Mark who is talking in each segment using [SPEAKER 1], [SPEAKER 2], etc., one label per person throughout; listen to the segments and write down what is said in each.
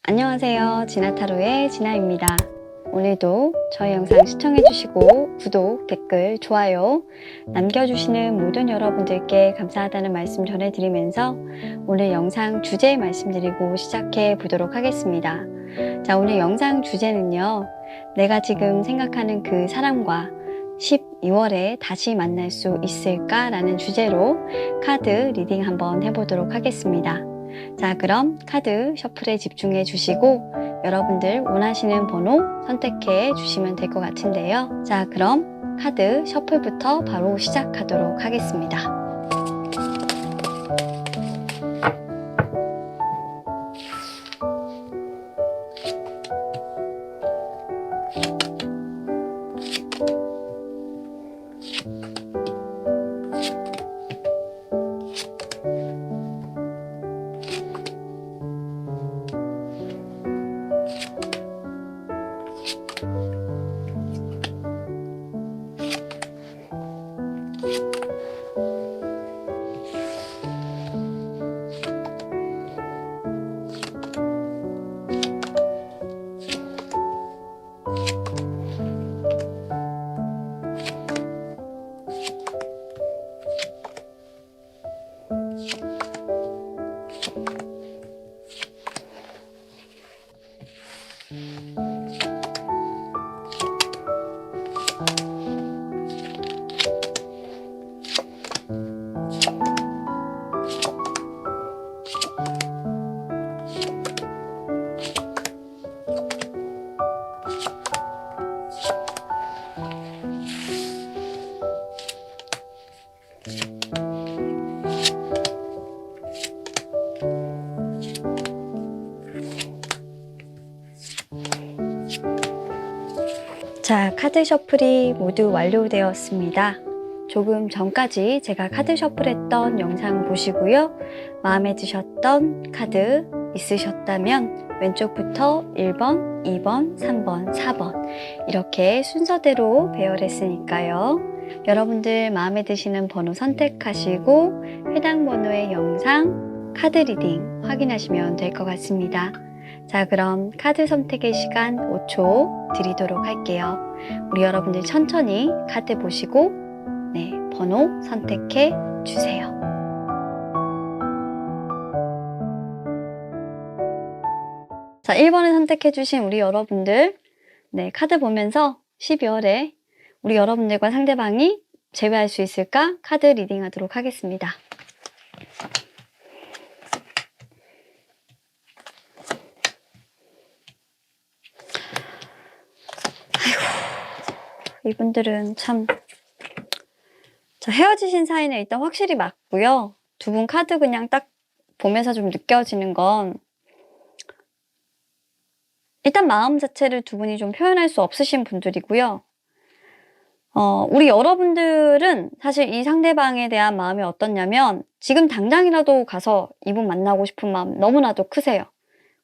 [SPEAKER 1] 안녕하세요. 진아타로의 진아입니다. 오늘도 저희 영상 시청해주시고 구독, 댓글, 좋아요 남겨주시는 모든 여러분들께 감사하다는 말씀 전해드리면서 오늘 영상 주제 말씀드리고 시작해 보도록 하겠습니다. 자, 오늘 영상 주제는요. 내가 지금 생각하는 그 사람과 12월에 다시 만날 수 있을까? 라는 주제로 카드 리딩 한번 해보도록 하겠습니다. 자, 그럼 카드 셔플에 집중해 주시고 여러분들 원하시는 번호 선택해 주시면 될 것 같은데요. 자, 그럼 카드 셔플부터 바로 시작하도록 하겠습니다. 자, 카드 셔플이 모두 완료되었습니다. 조금 전까지 제가 카드 셔플했던 영상 보시고요. 마음에 드셨던 카드 있으셨다면 왼쪽부터 1번, 2번, 3번, 4번 이렇게 순서대로 배열했으니까요. 여러분들 마음에 드시는 번호 선택하시고 해당 번호의 영상, 카드 리딩 확인하시면 될 것 같습니다. 자, 그럼 카드 선택의 시간 5초 드리도록 할게요. 우리 여러분들 천천히 카드 보시고 번호 선택해 주세요. 자, 1번을 선택해 주신 우리 여러분들 카드 보면서 12월에 우리 여러분들과 상대방이 재회할 수 있을까? 카드 리딩 하도록 하겠습니다. 이분들은 참 헤어지신 사이는 일단 확실히 맞고요. 두 분 카드 그냥 딱 보면서 좀 느껴지는 건 일단 마음 자체를 두 분이 좀 표현할 수 없으신 분들이고요. 우리 여러분들은 사실 이 상대방에 대한 마음이 어떻냐면 지금 당장이라도 가서 이분 만나고 싶은 마음 너무나도 크세요.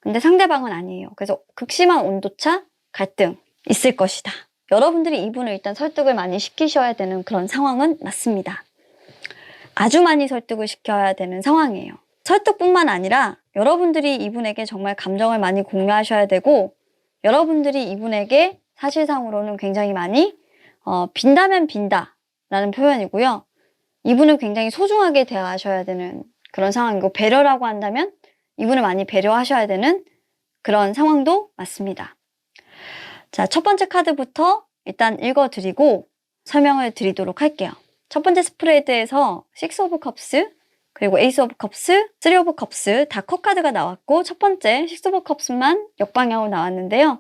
[SPEAKER 1] 근데 상대방은 아니에요. 그래서 극심한 온도차, 갈등 있을 것이다. 여러분들이 이분을 일단 설득을 많이 시키셔야 되는 그런 상황은 맞습니다. 아주 많이 설득을 시켜야 되는 상황이에요. 설득뿐만 아니라 여러분들이 이분에게 정말 감정을 많이 공유하셔야 되고 여러분들이 이분에게 사실상으로는 굉장히 많이 빈다면 빈다 라는 표현이고요. 이분을 굉장히 소중하게 대하셔야 되는 그런 상황이고 배려라고 한다면 이분을 많이 배려하셔야 되는 그런 상황도 맞습니다. 자, 첫 번째 카드부터 일단 읽어드리고 설명을 드리도록 할게요. 첫 번째 스프레드에서 6 오브 컵스, 그리고 에이스 오브 컵스, 3 오브 컵스 다 컵카드가 나왔고 첫 번째 6 오브 컵스만 역방향으로 나왔는데요.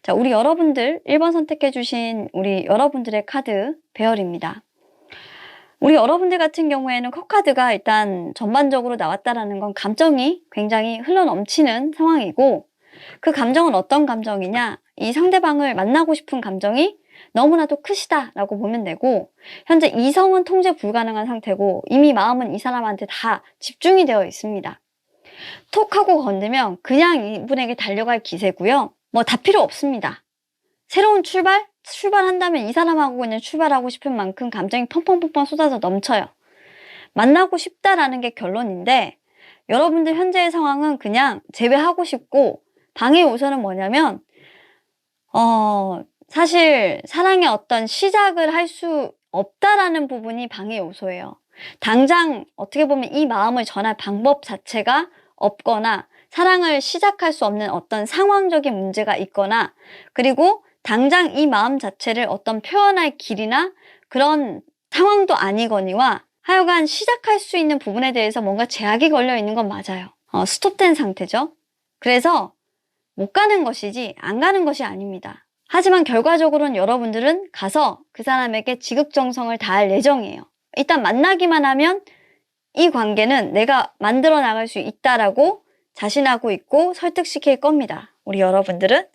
[SPEAKER 1] 자, 우리 여러분들 1번 선택해주신 우리 여러분들의 카드 배열입니다. 우리 여러분들 같은 경우에는 컵카드가 일단 전반적으로 나왔다라는 건 감정이 굉장히 흘러넘치는 상황이고 그 감정은 어떤 감정이냐? 이 상대방을 만나고 싶은 감정이 너무나도 크시다라고 보면 되고 현재 이성은 통제 불가능한 상태고 이미 마음은 이 사람한테 다 집중이 되어 있습니다. 톡 하고 건드면 그냥 이분에게 달려갈 기세고요. 뭐 다 필요 없습니다. 새로운 출발한다면 이 사람하고 그냥 출발하고 싶은 만큼 감정이 펑펑펑펑 쏟아져 넘쳐요. 만나고 싶다라는 게 결론인데 여러분들 현재의 상황은 그냥 재회하고 싶고 방해 요소는 뭐냐면 사실 사랑의 어떤 시작을 할 수 없다라는 부분이 방해 요소예요. 당장 어떻게 보면 이 마음을 전할 방법 자체가 없거나 사랑을 시작할 수 없는 어떤 상황적인 문제가 있거나, 그리고 당장 이 마음 자체를 어떤 표현할 길이나 그런 상황도 아니거니와 하여간 시작할 수 있는 부분에 대해서 뭔가 제약이 걸려 있는 건 맞아요. 스톱된 상태죠. 그래서 못 가는 것이지 안 가는 것이 아닙니다. 하지만 결과적으로는 여러분들은 가서 그 사람에게 지극정성을 다할 예정이에요. 일단 만나기만 하면 이 관계는 내가 만들어 나갈 수 있다라고 자신하고 있고 설득시킬 겁니다. 우리 여러분들은.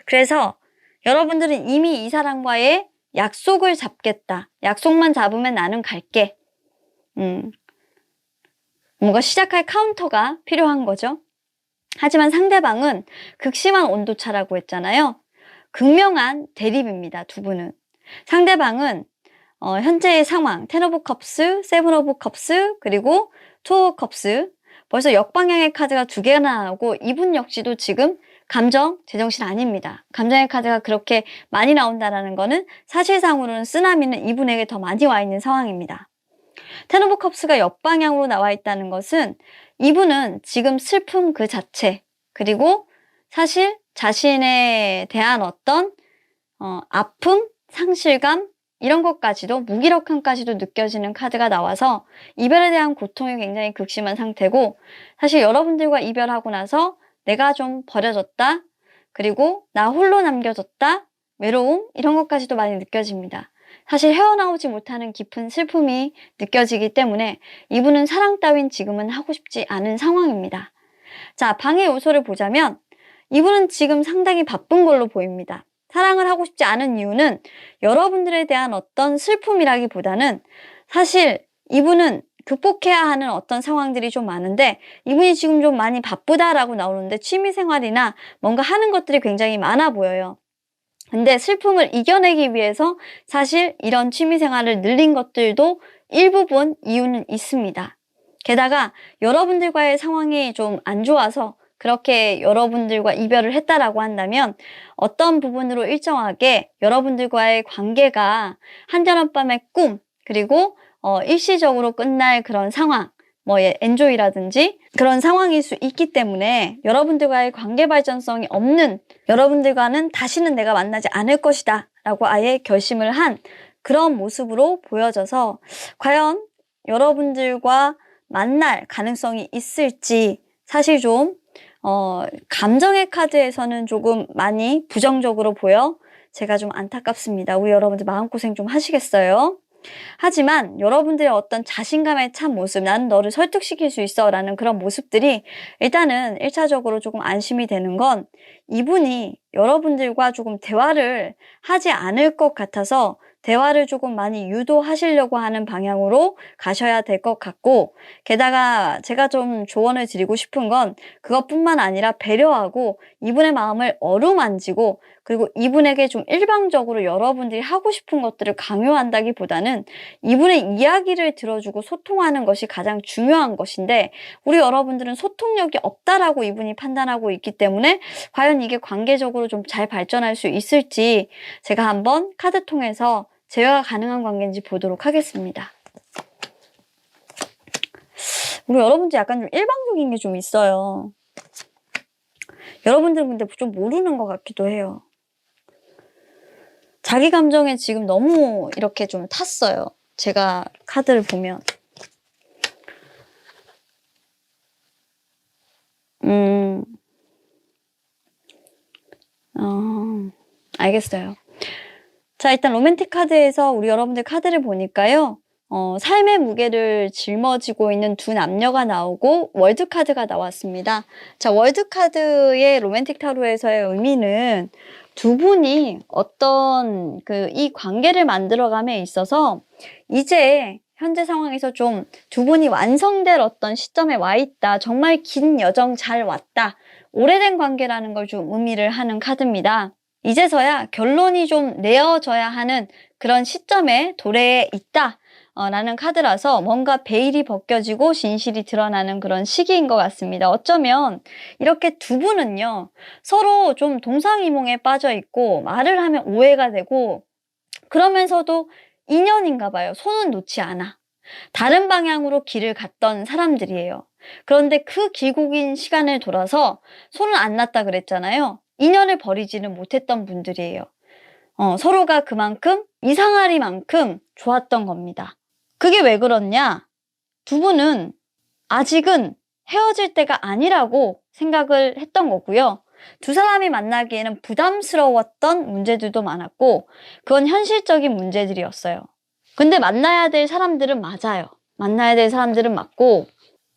[SPEAKER 1] 그래서 여러분들은 이미 이 사람과의 약속을 잡겠다. 약속만 잡으면 나는 갈게. 뭔가 시작할 카운터가 필요한 거죠. 하지만 상대방은 극심한 온도차라고 했잖아요. 극명한 대립입니다. 두 분은. 상대방은 현재의 상황, 텐 오브 컵스, 세븐 오브 컵스, 그리고 투 오브 컵스, 벌써 역방향의 카드가 두 개나 나오고 이분 역시도 지금 감정, 제정신 아닙니다. 감정의 카드가 그렇게 많이 나온다는 거는 사실상으로는 쓰나미는 이분에게 더 많이 와 있는 상황입니다. 텐 오브 컵스가 역방향으로 나와 있다는 것은 이분은 지금 슬픔 그 자체, 그리고 사실 자신에 대한 어떤 아픔, 상실감, 이런 것까지도, 무기력함까지도 느껴지는 카드가 나와서 이별에 대한 고통이 굉장히 극심한 상태고, 사실 여러분들과 이별하고 나서 내가 좀 버려졌다, 그리고 나 홀로 남겨졌다, 외로움, 이런 것까지도 많이 느껴집니다. 사실 헤어나오지 못하는 깊은 슬픔이 느껴지기 때문에 이분은 사랑 따윈 지금은 하고 싶지 않은 상황입니다. 자, 방해 요소를 보자면 이분은 지금 상당히 바쁜 걸로 보입니다. 사랑을 하고 싶지 않은 이유는 여러분들에 대한 어떤 슬픔이라기보다는 사실 이분은 극복해야 하는 어떤 상황들이 좀 많은데 이분이 지금 좀 많이 바쁘다라고 나오는데 취미생활이나 뭔가 하는 것들이 굉장히 많아 보여요. 근데 슬픔을 이겨내기 위해서 사실 이런 취미생활을 늘린 것들도 일부분 이유는 있습니다. 게다가 여러분들과의 상황이 좀 안 좋아서 그렇게 여러분들과 이별을 했다라고 한다면 어떤 부분으로 일정하게 여러분들과의 관계가 한여름밤의 꿈, 그리고 일시적으로 끝날 그런 상황, 엔조이라든지 그런 상황일 수 있기 때문에 여러분들과의 관계 발전성이 없는, 여러분들과는 다시는 내가 만나지 않을 것이다 라고 아예 결심을 한 그런 모습으로 보여져서 과연 여러분들과 만날 가능성이 있을지 사실 좀 감정의 카드에서는 조금 많이 부정적으로 보여 제가 좀 안타깝습니다. 우리 여러분들 마음고생 좀 하시겠어요? 하지만 여러분들의 어떤 자신감에 찬 모습, 나는 너를 설득시킬 수 있어 라는 그런 모습들이 일단은 1차적으로 조금 안심이 되는 건 이분이 여러분들과 조금 대화를 하지 않을 것 같아서 대화를 조금 많이 유도하시려고 하는 방향으로 가셔야 될 것 같고, 게다가 제가 좀 조언을 드리고 싶은 건 그것뿐만 아니라 배려하고 이분의 마음을 어루만지고, 그리고 이분에게 좀 일방적으로 여러분들이 하고 싶은 것들을 강요한다기보다는 이분의 이야기를 들어주고 소통하는 것이 가장 중요한 것인데, 우리 여러분들은 소통력이 없다라고 이분이 판단하고 있기 때문에 과연 이게 관계적으로 좀 잘 발전할 수 있을지 제가 한번 카드 통해서 제외가 가능한 관계인지 보도록 하겠습니다. 우리 여러분들 약간 좀 일방적인 게 좀 있어요. 여러분들은 근데 좀 모르는 것 같기도 해요. 자기 감정에 지금 너무 이렇게 좀 탔어요. 제가 카드를 보면. 알겠어요. 자, 일단 로맨틱 카드에서 우리 여러분들 카드를 보니까요. 삶의 무게를 짊어지고 있는 두 남녀가 나오고 월드 카드가 나왔습니다. 자, 월드 카드의 로맨틱 타로에서의 의미는 두 분이 어떤 이 관계를 만들어감에 있어서 이제 현재 상황에서 좀 두 분이 완성될 어떤 시점에 와 있다. 정말 긴 여정 잘 왔다. 오래된 관계라는 걸 좀 의미를 하는 카드입니다. 이제서야 결론이 좀 내어져야 하는 그런 시점에 도래해 있다. 라는 카드라서 뭔가 베일이 벗겨지고 진실이 드러나는 그런 시기인 것 같습니다. 어쩌면 이렇게 두 분은요, 서로 좀 동상이몽에 빠져 있고 말을 하면 오해가 되고 그러면서도 인연인가 봐요. 손은 놓지 않아. 다른 방향으로 길을 갔던 사람들이에요. 그런데 그 길고 긴 시간을 돌아서 손을 안 놨다 그랬잖아요. 인연을 버리지는 못했던 분들이에요. 서로가 그만큼 이상하리만큼 좋았던 겁니다. 그게 왜 그렇냐? 두 분은 아직은 헤어질 때가 아니라고 생각을 했던 거고요. 두 사람이 만나기에는 부담스러웠던 문제들도 많았고 그건 현실적인 문제들이었어요. 근데 만나야 될 사람들은 맞아요. 만나야 될 사람들은 맞고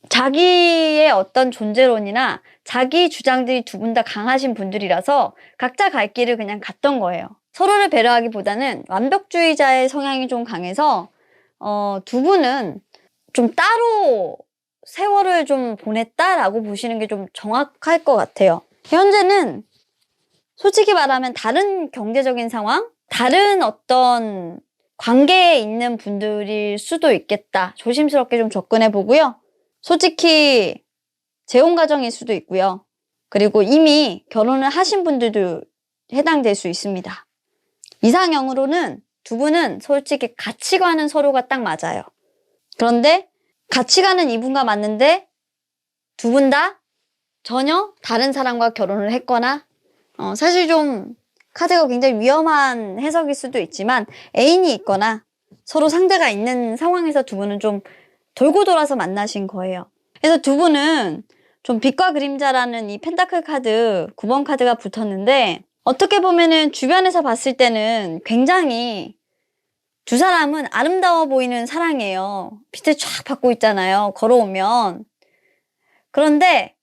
[SPEAKER 1] 자기의 어떤 존재론이나 자기 주장들이 두 분 다 강하신 분들이라서 각자 갈 길을 그냥 갔던 거예요. 서로를 배려하기보다는 완벽주의자의 성향이 좀 강해서 두 분은 좀 따로 세월을 좀 보냈다라고 보시는 게 좀 정확할 것 같아요. 현재는 솔직히 말하면 다른 경제적인 상황, 다른 어떤 관계에 있는 분들일 수도 있겠다. 조심스럽게 좀 접근해 보고요. 솔직히 재혼 가정일 수도 있고요. 그리고 이미 결혼을 하신 분들도 해당될 수 있습니다. 이상형으로는 두 분은 솔직히 가치관은 서로가 딱 맞아요. 그런데 가치관은 이분과 맞는데 두 분 다 전혀 다른 사람과 결혼을 했거나 사실 좀 카드가 굉장히 위험한 해석일 수도 있지만 애인이 있거나 서로 상대가 있는 상황에서 두 분은 좀 돌고 돌아서 만나신 거예요. 그래서 두 분은 좀 빛과 그림자라는 이 펜타클 카드 9번 카드가 붙었는데 어떻게 보면은 주변에서 봤을 때는 굉장히 두 사람은 아름다워 보이는 사랑이에요. 빛을 쫙 받고 있잖아요. 걸어오면. 그런데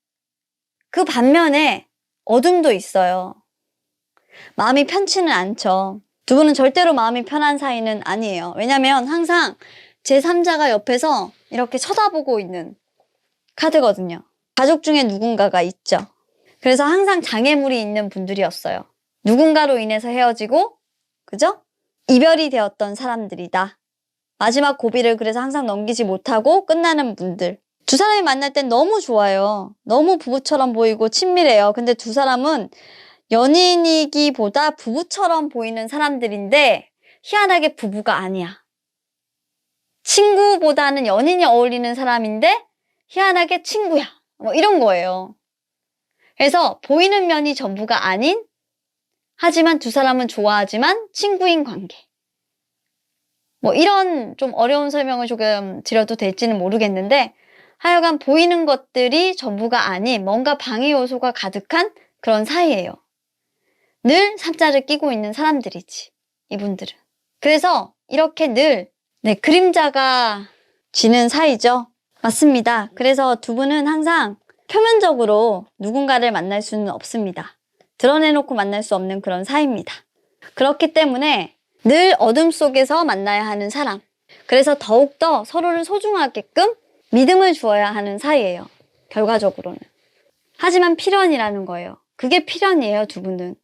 [SPEAKER 1] 그 반면에 어둠도 있어요. 마음이 편치는 않죠. 두 분은 절대로 마음이 편한 사이는 아니에요. 왜냐면 항상 제3자가 옆에서 이렇게 쳐다보고 있는 카드거든요. 가족 중에 누군가가 있죠. 그래서 항상 장애물이 있는 분들이었어요. 누군가로 인해서 헤어지고, 그죠? 이별이 되었던 사람들이다. 마지막 고비를 그래서 항상 넘기지 못하고 끝나는 분들. 두 사람이 만날 땐 너무 좋아요. 너무 부부처럼 보이고 친밀해요. 근데 두 사람은 연인이기보다 부부처럼 보이는 사람들인데 희한하게 부부가 아니야. 친구보다는 연인이 어울리는 사람인데 희한하게 친구야. 뭐 이런 거예요. 그래서 보이는 면이 전부가 아닌 하지만 두 사람은 좋아하지만 친구인 관계. 뭐 이런 좀 어려운 설명을 조금 드려도 될지는 모르겠는데 하여간 보이는 것들이 전부가 아닌 뭔가 방해 요소가 가득한 그런 사이예요. 늘 삼자를 끼고 있는 사람들이지, 이분들은. 그래서 이렇게 늘 그림자가 지는 사이죠. 맞습니다. 그래서 두 분은 항상 표면적으로 누군가를 만날 수는 없습니다. 드러내놓고 만날 수 없는 그런 사이입니다. 그렇기 때문에 늘 어둠 속에서 만나야 하는 사람. 그래서 더욱더 서로를 소중하게끔 믿음을 주어야 하는 사이예요. 결과적으로는. 하지만 필연이라는 거예요. 그게 필연이에요, 두 분은.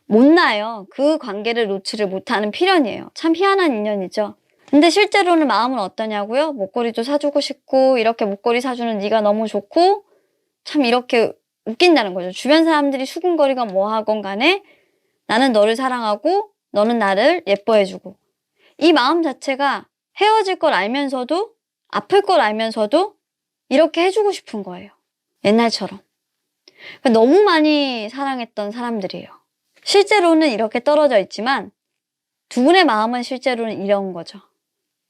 [SPEAKER 1] 못나요. 그 관계를 놓지를 못하는 필연이에요. 참 희한한 인연이죠. 근데 실제로는 마음은 어떠냐고요? 목걸이도 사주고 싶고 이렇게 목걸이 사주는 네가 너무 좋고 참 이렇게 웃긴다는 거죠. 주변 사람들이 수근거리건 뭐 하건 간에 나는 너를 사랑하고 너는 나를 예뻐해주고 이 마음 자체가 헤어질 걸 알면서도 아플 걸 알면서도 이렇게 해주고 싶은 거예요. 옛날처럼. 그러니까 너무 많이 사랑했던 사람들이에요. 실제로는 이렇게 떨어져 있지만 두 분의 마음은 실제로는 이런 거죠.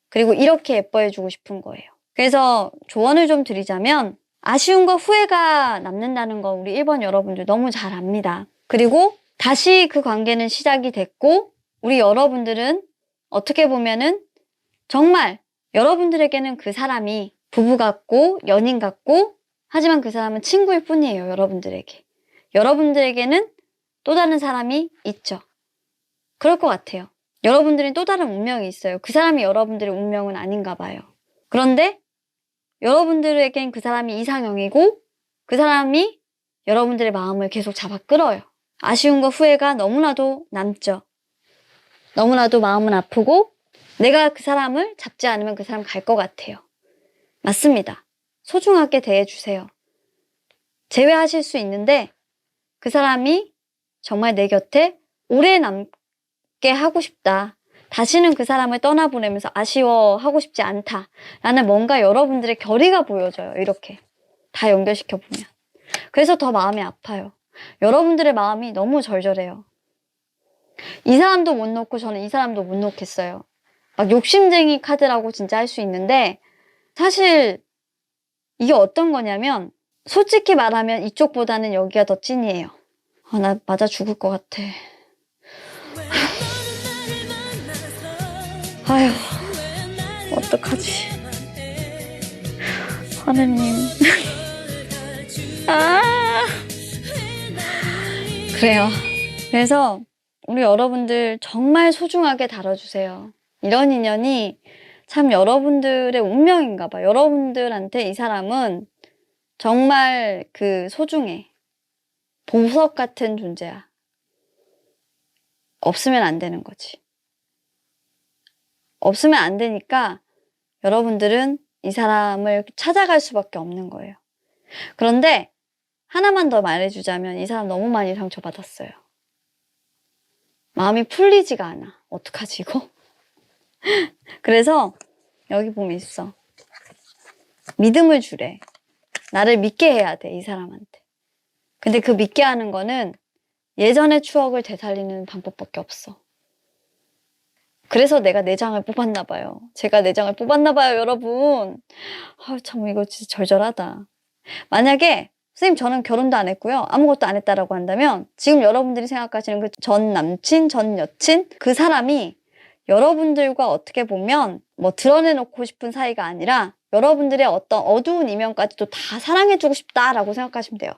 [SPEAKER 1] 그리고 이렇게 예뻐해주고 싶은 거예요. 그래서 조언을 좀 드리자면 아쉬움과 후회가 남는다는 거 우리 1번 여러분들 너무 잘 압니다. 그리고 다시 그 관계는 시작이 됐고 우리 여러분들은 어떻게 보면은 정말 여러분들에게는 그 사람이 부부 같고 연인 같고 하지만 그 사람은 친구일 뿐이에요. 여러분들에게. 여러분들에게는 또 다른 사람이 있죠. 그럴 것 같아요. 여러분들은 또 다른 운명이 있어요. 그 사람이 여러분들의 운명은 아닌가 봐요. 그런데 여러분들에겐 그 사람이 이상형이고 그 사람이 여러분들의 마음을 계속 잡아 끌어요. 아쉬움과 후회가 너무나도 남죠. 너무나도 마음은 아프고 내가 그 사람을 잡지 않으면 그 사람 갈 것 같아요. 맞습니다. 소중하게 대해주세요. 제외하실 수 있는데 그 사람이 정말 내 곁에 오래 남게 하고 싶다. 다시는 그 사람을 떠나보내면서 아쉬워하고 싶지 않다. 라는 뭔가 여러분들의 결의가 보여져요. 이렇게 다 연결시켜보면. 그래서 더 마음이 아파요. 여러분들의 마음이 너무 절절해요. 이 사람도 못 놓고 저는 이 사람도 못 놓겠어요. 막 욕심쟁이 카드라고 진짜 할 수 있는데 사실 이게 어떤 거냐면 솔직히 말하면 이쪽보다는 여기가 더 찐이에요. 나 맞아 죽을 것 같아. 아휴, 어떡하지. 하느님. 그래요. 그래서 우리 여러분들 정말 소중하게 다뤄주세요. 이런 인연이 참 여러분들의 운명인가 봐. 여러분들한테 이 사람은 정말 소중해. 보석 같은 존재야. 없으면 안 되는 거지. 없으면 안 되니까 여러분들은 이 사람을 찾아갈 수밖에 없는 거예요. 그런데 하나만 더 말해주자면 이 사람 너무 많이 상처받았어요. 마음이 풀리지가 않아. 어떡하지 이거? 그래서 여기 보면 있어. 믿음을 주래. 나를 믿게 해야 돼, 이 사람한테. 근데 그 믿게 하는 거는 예전의 추억을 되살리는 방법밖에 없어. 그래서 내가 내장을 뽑았나 봐요. 제가 내장을 뽑았나 봐요, 여러분. 참 이거 진짜 절절하다. 만약에 선생님 저는 결혼도 안 했고요. 아무것도 안 했다라고 한다면 지금 여러분들이 생각하시는 그 전 남친, 전 여친 그 사람이 여러분들과 어떻게 보면 뭐 드러내놓고 싶은 사이가 아니라 여러분들의 어떤 어두운 이면까지도 다 사랑해주고 싶다라고 생각하시면 돼요.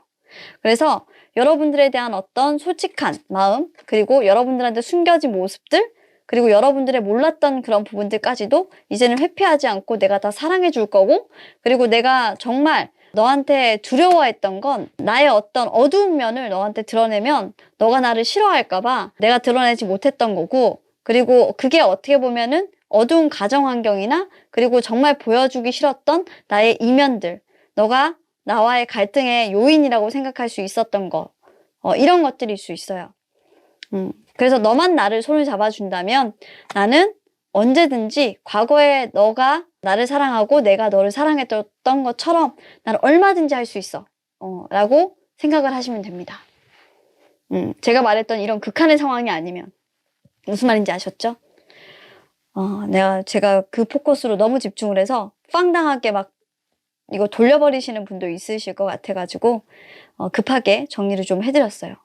[SPEAKER 1] 그래서 여러분들에 대한 어떤 솔직한 마음, 그리고 여러분들한테 숨겨진 모습들, 그리고 여러분들의 몰랐던 그런 부분들까지도 이제는 회피하지 않고 내가 다 사랑해 줄 거고, 그리고 내가 정말 너한테 두려워했던 건 나의 어떤 어두운 면을 너한테 드러내면 너가 나를 싫어할까봐 내가 드러내지 못했던 거고, 그리고 그게 어떻게 보면은 어두운 가정 환경이나 그리고 정말 보여주기 싫었던 나의 이면들, 너가 나와의 갈등의 요인이라고 생각할 수 있었던 거, 이런 것들일 수 있어요. 그래서 너만 나를 손을 잡아준다면 나는 언제든지 과거에 너가 나를 사랑하고 내가 너를 사랑했던 것처럼 나는 얼마든지 할 수 있어. 라고 생각을 하시면 됩니다. 제가 말했던 이런 극한의 상황이 아니면. 무슨 말인지 아셨죠? 제가 그 포커스로 너무 집중을 해서 빵당하게 막 이거 돌려버리시는 분도 있으실 것 같아가지고 급하게 정리를 좀 해드렸어요.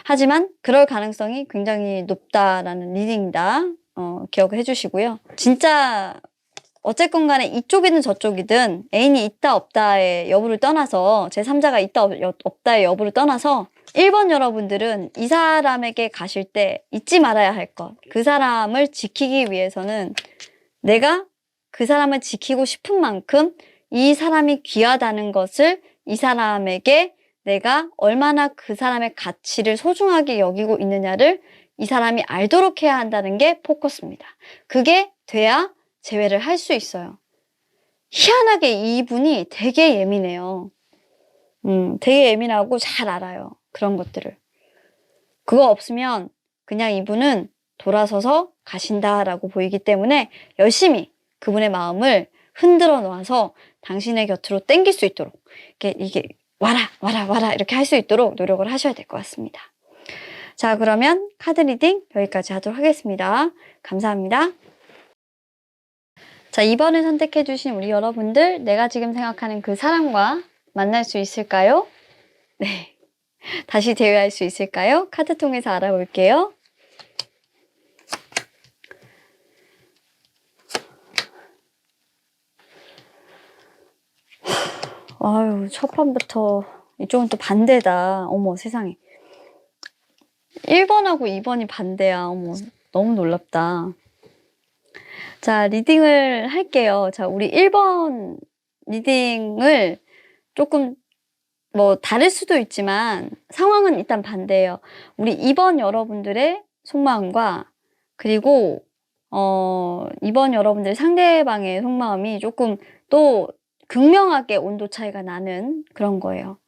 [SPEAKER 1] 하지만 그럴 가능성이 굉장히 높다라는 리딩이다. 기억을 해주시고요. 진짜 어쨌건 간에 이쪽이든 저쪽이든 애인이 있다 없다의 여부를 떠나서 제3자가 있다 없다의 여부를 떠나서 1번 여러분들은 이 사람에게 가실 때 잊지 말아야 할 것. 그 사람을 지키기 위해서는 내가 그 사람을 지키고 싶은 만큼 이 사람이 귀하다는 것을 이 사람에게 내가 얼마나 그 사람의 가치를 소중하게 여기고 있느냐를 이 사람이 알도록 해야 한다는 게 포커스입니다. 그게 돼야 재회를 할 수 있어요. 희한하게 이분이 되게 예민해요. 되게 예민하고 잘 알아요. 그런 것들을. 그거 없으면 그냥 이분은 돌아서서 가신다라고 보이기 때문에 열심히 그분의 마음을 흔들어 놓아서 당신의 곁으로 땡길 수 있도록 이게 와라 이렇게 할 수 있도록 노력을 하셔야 될 것 같습니다. 자, 그러면 카드 리딩 여기까지 하도록 하겠습니다. 감사합니다. 자, 2번을 선택해 주신 우리 여러분들, 내가 지금 생각하는 그 사람과 만날 수 있을까요? 네. 다시 대화할 수 있을까요? 카드 통해서 알아볼게요. 아유, 첫 판부터 이쪽은 또 반대다. 어머, 세상에. 1번하고 2번이 반대야. 어머, 너무 놀랍다. 자, 리딩을 할게요. 자, 우리 1번 리딩을 조금 뭐 다를 수도 있지만 상황은 일단 반대예요. 우리 2번 여러분들의 속마음과 그리고 이번 여러분들 상대방의 속마음이 조금 또 극명하게 온도 차이가 나는 그런 거예요.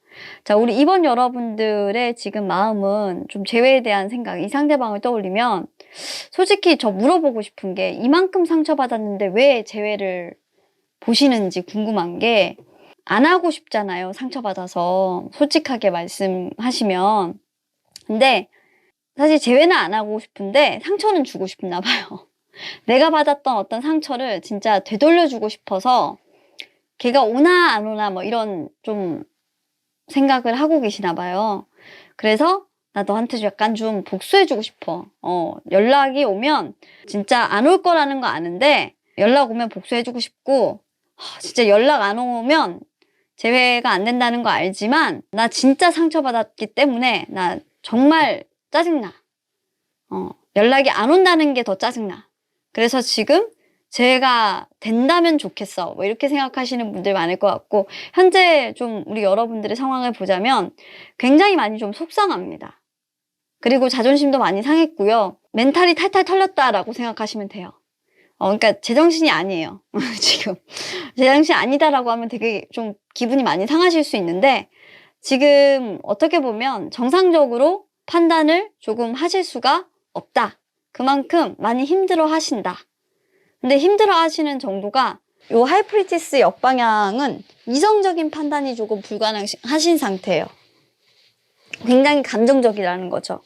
[SPEAKER 1] 자, 우리 이번 여러분들의 지금 마음은 좀 재회에 대한 생각, 이 상대방을 떠올리면 솔직히 저 물어보고 싶은 게 이만큼 상처받았는데 왜 재회를 보시는지 궁금한 게 안 하고 싶잖아요, 상처받아서. 솔직하게 말씀하시면. 근데 사실 재회는 안 하고 싶은데 상처는 주고 싶나 봐요. 내가 받았던 어떤 상처를 진짜 되돌려주고 싶어서 걔가 오나 안 오나 뭐 이런 좀 생각을 하고 계시나 봐요. 그래서 나 너한테 약간 좀 복수해주고 싶어. 연락이 오면 진짜 안 올 거라는 거 아는데 연락 오면 복수해주고 싶고 진짜 연락 안 오면 재회가 안 된다는 거 알지만 나 진짜 상처받았기 때문에 나 정말 짜증나. 연락이 안 온다는 게 더 짜증나. 그래서 지금 재회가 된다면 좋겠어. 뭐 이렇게 생각하시는 분들 많을 것 같고 현재 좀 우리 여러분들의 상황을 보자면 굉장히 많이 좀 속상합니다. 그리고 자존심도 많이 상했고요. 멘탈이 탈탈 털렸다라고 생각하시면 돼요. 그러니까 제정신이 아니에요. 지금 제정신이 아니다라고 하면 되게 좀 기분이 많이 상하실 수 있는데 지금 어떻게 보면 정상적으로 판단을 조금 하실 수가 없다. 그만큼 많이 힘들어 하신다. 근데 힘들어 하시는 정도가 요 하이프리티스 역방향은 이성적인 판단이 조금 불가능하신 상태예요. 굉장히 감정적이라는 거죠.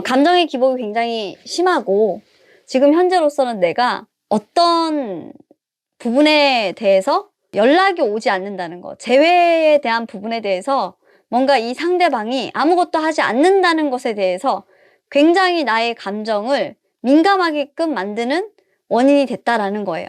[SPEAKER 1] 감정의 기복이 굉장히 심하고 지금 현재로서는 내가 어떤 부분에 대해서 연락이 오지 않는다는 거, 재회에 대한 부분에 대해서 뭔가 이 상대방이 아무것도 하지 않는다는 것에 대해서 굉장히 나의 감정을 민감하게끔 만드는 원인이 됐다라는 거예요.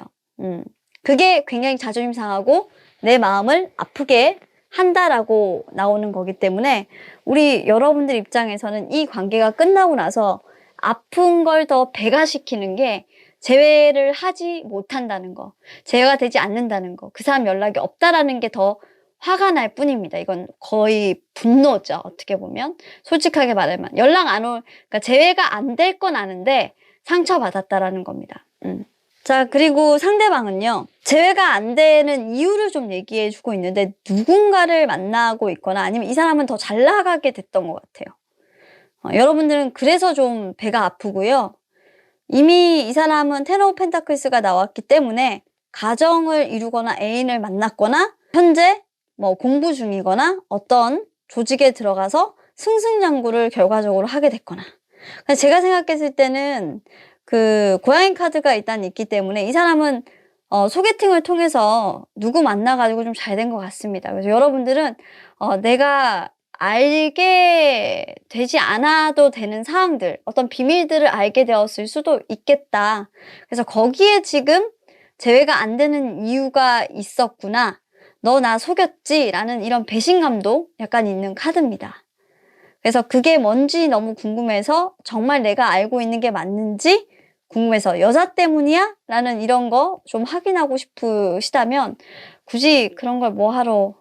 [SPEAKER 1] 그게 굉장히 자존심 상하고 내 마음을 아프게 한다라고 나오는 거기 때문에 우리 여러분들 입장에서는 이 관계가 끝나고 나서 아픈 걸 더 배가시키는 게 재회를 하지 못한다는 거, 재회가 되지 않는다는 거, 그 사람 연락이 없다라는 게 더 화가 날 뿐입니다. 이건 거의 분노죠. 어떻게 보면 솔직하게 말하면 그러니까 재회가 안 될 건 아는데 상처받았다라는 겁니다. 자, 그리고 상대방은요, 재회가 안 되는 이유를 좀 얘기해 주고 있는데 누군가를 만나고 있거나 아니면 이 사람은 더 잘 나가게 됐던 것 같아요. 여러분들은 그래서 좀 배가 아프고요. 이미 이 사람은 텐 오브 펜타클스가 나왔기 때문에 가정을 이루거나 애인을 만났거나 현재 뭐 공부 중이거나 어떤 조직에 들어가서 승승장구를 결과적으로 하게 됐거나 제가 생각했을 때는 그 고양이 카드가 일단 있기 때문에 이 사람은 소개팅을 통해서 누구 만나가지고 좀 잘 된 것 같습니다. 그래서 여러분들은 내가 알게 되지 않아도 되는 사항들, 어떤 비밀들을 알게 되었을 수도 있겠다. 그래서 거기에 지금 재회가 안 되는 이유가 있었구나. 너 나 속였지? 라는 이런 배신감도 약간 있는 카드입니다. 그래서 그게 뭔지 너무 궁금해서 정말 내가 알고 있는 게 맞는지 궁금해서 여자 때문이야? 라는 이런 거 좀 확인하고 싶으시다면 굳이 그런 걸 뭐 하러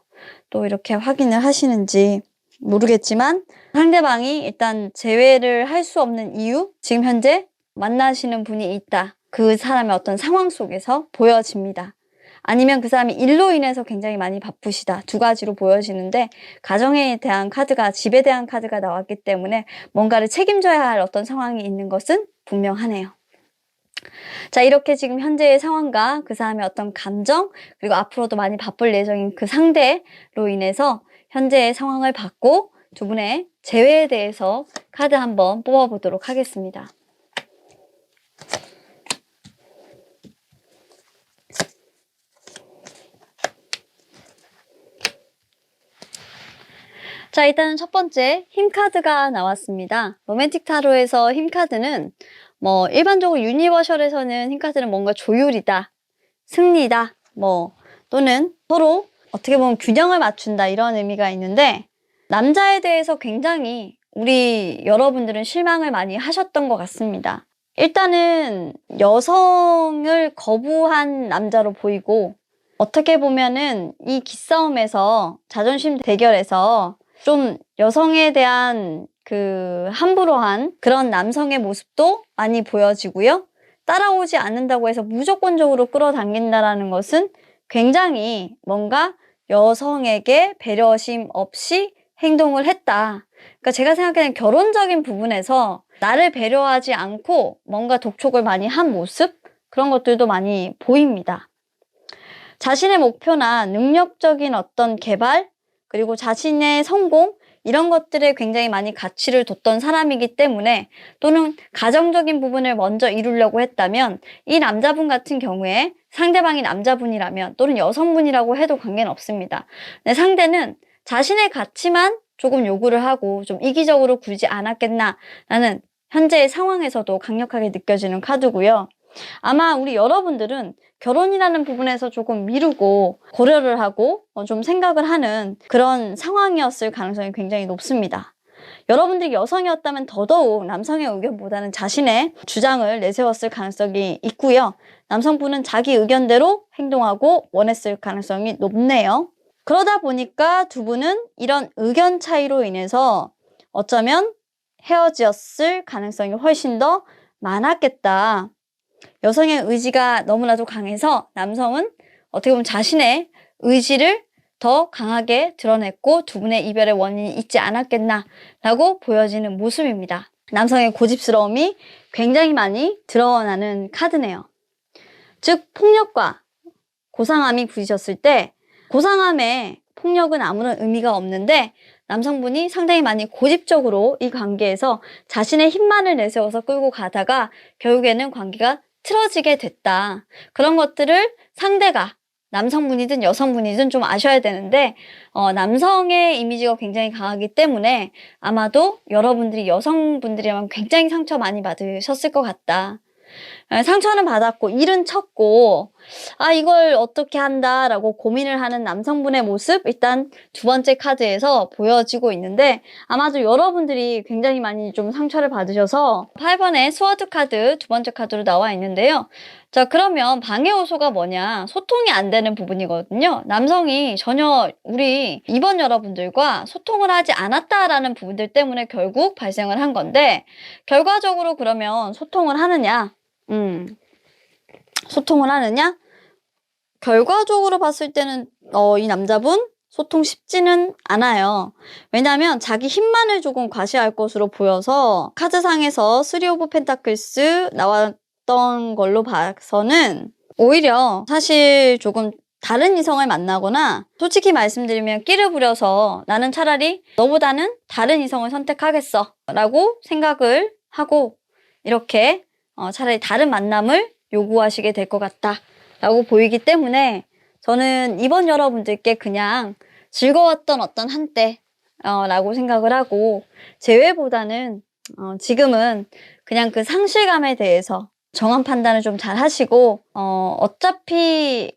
[SPEAKER 1] 또 이렇게 확인을 하시는지 모르겠지만 상대방이 일단 재회를 할 수 없는 이유, 지금 현재 만나시는 분이 있다. 그 사람의 어떤 상황 속에서 보여집니다. 아니면 그 사람이 일로 인해서 굉장히 많이 바쁘시다. 두 가지로 보여지는데 가정에 대한 카드가, 집에 대한 카드가 나왔기 때문에 뭔가를 책임져야 할 어떤 상황이 있는 것은 분명하네요. 자, 이렇게 지금 현재의 상황과 그 사람의 어떤 감정, 그리고 앞으로도 많이 바쁠 예정인 그 상대로 인해서 현재의 상황을 봤고 두 분의 재회에 대해서 카드 한번 뽑아보도록 하겠습니다. 자, 일단은 첫 번째 힘 카드가 나왔습니다. 로맨틱 타로에서 힘 카드는 뭐 일반적으로 유니버셜에서는 힘 카드는 뭔가 조율이다, 승리다, 뭐 또는 서로 어떻게 보면 균형을 맞춘다 이런 의미가 있는데 남자에 대해서 굉장히 우리 여러분들은 실망을 많이 하셨던 것 같습니다. 일단은 여성을 거부한 남자로 보이고 어떻게 보면은 이 기싸움에서 자존심 대결에서 좀 여성에 대한 그 함부로한 그런 남성의 모습도 많이 보여지고요. 따라오지 않는다고 해서 무조건적으로 끌어당긴다라는 것은 굉장히 뭔가 여성에게 배려심 없이 행동을 했다. 그러니까 제가 생각하는 결혼적인 부분에서 나를 배려하지 않고 뭔가 독촉을 많이 한 모습? 그런 것들도 많이 보입니다. 자신의 목표나 능력적인 어떤 개발, 그리고 자신의 성공, 이런 것들에 굉장히 많이 가치를 뒀던 사람이기 때문에, 또는 가정적인 부분을 먼저 이루려고 했다면, 이 남자분 같은 경우에 상대방이 남자분이라면 또는 여성분이라고 해도 관계는 없습니다. 근데 상대는 자신의 가치만 조금 요구를 하고 좀 이기적으로 굴지 않았겠나라는 현재의 상황에서도 강력하게 느껴지는 카드고요. 아마 우리 여러분들은 결혼이라는 부분에서 조금 미루고 고려를 하고 좀 생각을 하는 그런 상황이었을 가능성이 굉장히 높습니다. 여러분들이 여성이었다면 더더욱 남성의 의견보다는 자신의 주장을 내세웠을 가능성이 있고요. 남성분은 자기 의견대로 행동하고 원했을 가능성이 높네요. 그러다 보니까 두 분은 이런 의견 차이로 인해서 어쩌면 헤어졌을 가능성이 훨씬 더 많았겠다. 여성의 의지가 너무나도 강해서 남성은 어떻게 보면 자신의 의지를 더 강하게 드러냈고 두 분의 이별의 원인이 있지 않았겠나라고 보여지는 모습입니다. 남성의 고집스러움이 굉장히 많이 드러나는 카드네요. 즉, 폭력과 고상함이 부딪혔을 때 고상함의 폭력은 아무런 의미가 없는데 남성분이 상당히 많이 고집적으로 이 관계에서 자신의 힘만을 내세워서 끌고 가다가 결국에는 관계가 틀어지게 됐다. 그런 것들을 상대가 남성분이든 여성분이든 좀 아셔야 되는데 남성의 이미지가 굉장히 강하기 때문에 아마도 여러분들이 여성분들이라면 굉장히 상처 많이 받으셨을 것 같다. 상처는 받았고 일은 쳤고 이걸 어떻게 한다라고 고민을 하는 남성분의 모습, 일단 두 번째 카드에서 보여지고 있는데 아마도 여러분들이 굉장히 많이 좀 상처를 받으셔서 8번의 스워드 카드 두 번째 카드로 나와 있는데요. 자, 그러면 방해 요소가 뭐냐? 소통이 안 되는 부분이거든요. 남성이 전혀 우리 2번 여러분들과 소통을 하지 않았다라는 부분들 때문에 결국 발생을 한 건데, 결과적으로 그러면 소통을 하느냐? 소통을 하느냐? 결과적으로 봤을 때는 이 남자분 소통 쉽지는 않아요. 왜냐하면 자기 힘만을 조금 과시할 것으로 보여서 카드상에서 3 오브 펜타클스 나왔던 걸로 봐서는 오히려 사실 조금 다른 이성을 만나거나, 솔직히 말씀드리면 끼를 부려서 나는 차라리 너보다는 다른 이성을 선택하겠어 라고 생각을 하고 이렇게 차라리 다른 만남을 요구하시게 될 것 같다 라고 보이기 때문에 저는 이번 여러분들께 그냥 즐거웠던 어떤 한때 라고 생각을 하고, 재회보다는 지금은 그냥 그 상실감에 대해서 정한 판단을 좀 잘 하시고, 어차피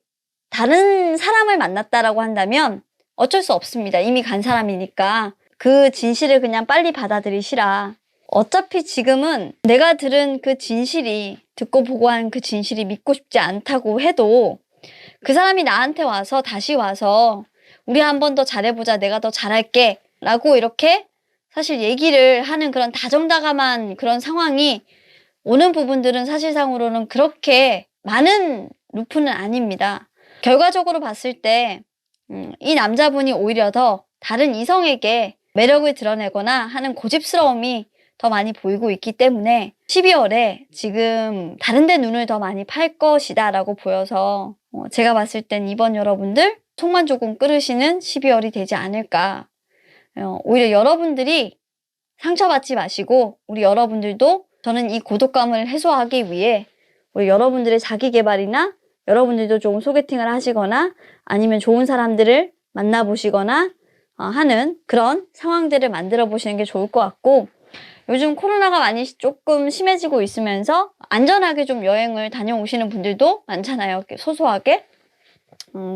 [SPEAKER 1] 다른 사람을 만났다라고 한다면 어쩔 수 없습니다. 이미 간 사람이니까 그 진실을 그냥 빨리 받아들이시라. 어차피 지금은 내가 들은 그 진실이, 듣고 보고 한 그 진실이 믿고 싶지 않다고 해도 그 사람이 나한테 와서 다시 와서 우리 한 번 더 잘해보자, 내가 더 잘할게 라고 이렇게 사실 얘기를 하는 그런 다정다감한 그런 상황이 오는 부분들은 사실상으로는 그렇게 많은 루프는 아닙니다. 결과적으로 봤을 때 이 남자분이 오히려 더 다른 이성에게 매력을 드러내거나 하는 고집스러움이 더 많이 보이고 있기 때문에 12월에 지금 다른 데 눈을 더 많이 팔 것이다 라고 보여서 제가 봤을 땐 이번 여러분들 속만 조금 끓으시는 12월이 되지 않을까. 오히려 여러분들이 상처받지 마시고 우리 여러분들도, 저는 이 고독감을 해소하기 위해 우리 여러분들의 자기 개발이나 여러분들도 조금 소개팅을 하시거나 아니면 좋은 사람들을 만나보시거나 하는 그런 상황들을 만들어 보시는 게 좋을 것 같고, 요즘 코로나가 많이 조금 심해지고 있으면서 안전하게 좀 여행을 다녀오시는 분들도 많잖아요. 소소하게.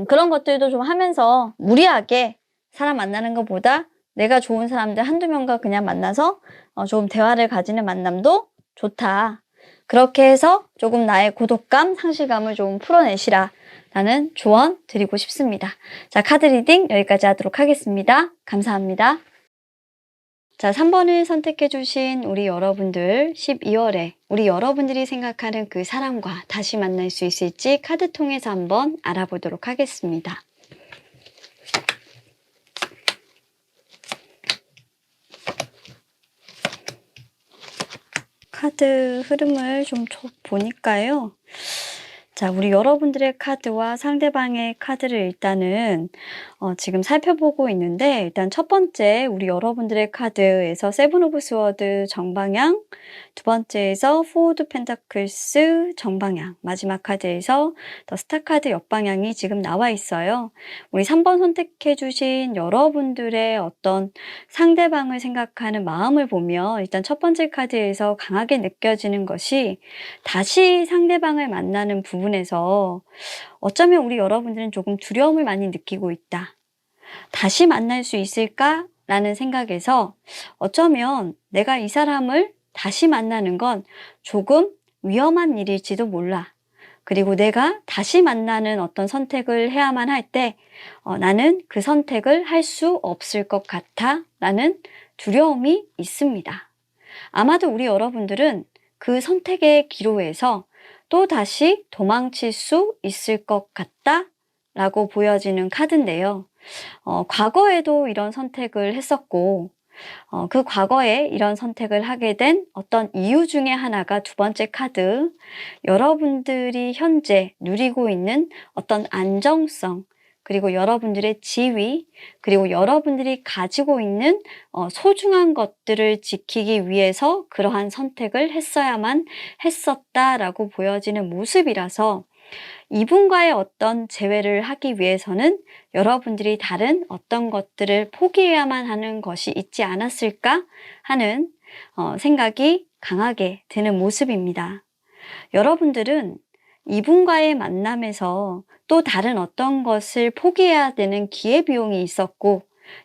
[SPEAKER 1] 그런 것들도 좀 하면서 무리하게 사람 만나는 것보다 내가 좋은 사람들 한두 명과 그냥 만나서 조금 대화를 가지는 만남도 좋다. 그렇게 해서 조금 나의 고독감, 상실감을 좀 풀어내시라 라는 조언 드리고 싶습니다. 자, 카드 리딩 여기까지 하도록 하겠습니다. 감사합니다. 자, 3번을 선택해 주신 우리 여러분들 12월에 우리 여러분들이 생각하는 그 사람과 다시 만날 수 있을지 카드 통해서 한번 알아보도록 하겠습니다. 카드 흐름을 좀 보니까요. 자, 우리 여러분들의 카드와 상대방의 카드를 일단은 지금 살펴보고 있는데, 일단 첫 번째 우리 여러분들의 카드에서 세븐 오브 스워드 정방향, 두 번째에서 포 오브 펜타클스 정방향, 마지막 카드에서 더 스타 카드 옆방향이 지금 나와 있어요. 우리 3번 선택해 주신 여러분들의 어떤 상대방을 생각하는 마음을 보면 일단 첫 번째 카드에서 강하게 느껴지는 것이 다시 상대방을 만나는 부분에서 어쩌면 우리 여러분들은 조금 두려움을 많이 느끼고 있다. 다시 만날 수 있을까? 라는 생각에서 어쩌면 내가 이 사람을 다시 만나는 건 조금 위험한 일일지도 몰라. 그리고 내가 다시 만나는 어떤 선택을 해야만 할 때 나는 그 선택을 할 수 없을 것 같아 라는 두려움이 있습니다. 아마도 우리 여러분들은 그 선택의 기로에서 또 다시 도망칠 수 있을 것 같다 라고 보여지는 카드인데요. 과거에도 이런 선택을 했었고 그 과거에 이런 선택을 하게 된 어떤 이유 중에 하나가 두 번째 카드, 여러분들이 현재 누리고 있는 어떤 안정성, 그리고 여러분들의 지위, 그리고 여러분들이 가지고 있는 소중한 것들을 지키기 위해서 그러한 선택을 했어야만 했었다라고 보여지는 모습이라서 이분과의 어떤 재회를 하기 위해서는 여러분들이 다른 어떤 것들을 포기해야만 하는 것이 있지 않았을까 하는 생각이 강하게 드는 모습입니다. 여러분들은 이분과의 만남에서 또 다른 어떤 것을 포기해야 되는 기회비용이 있었고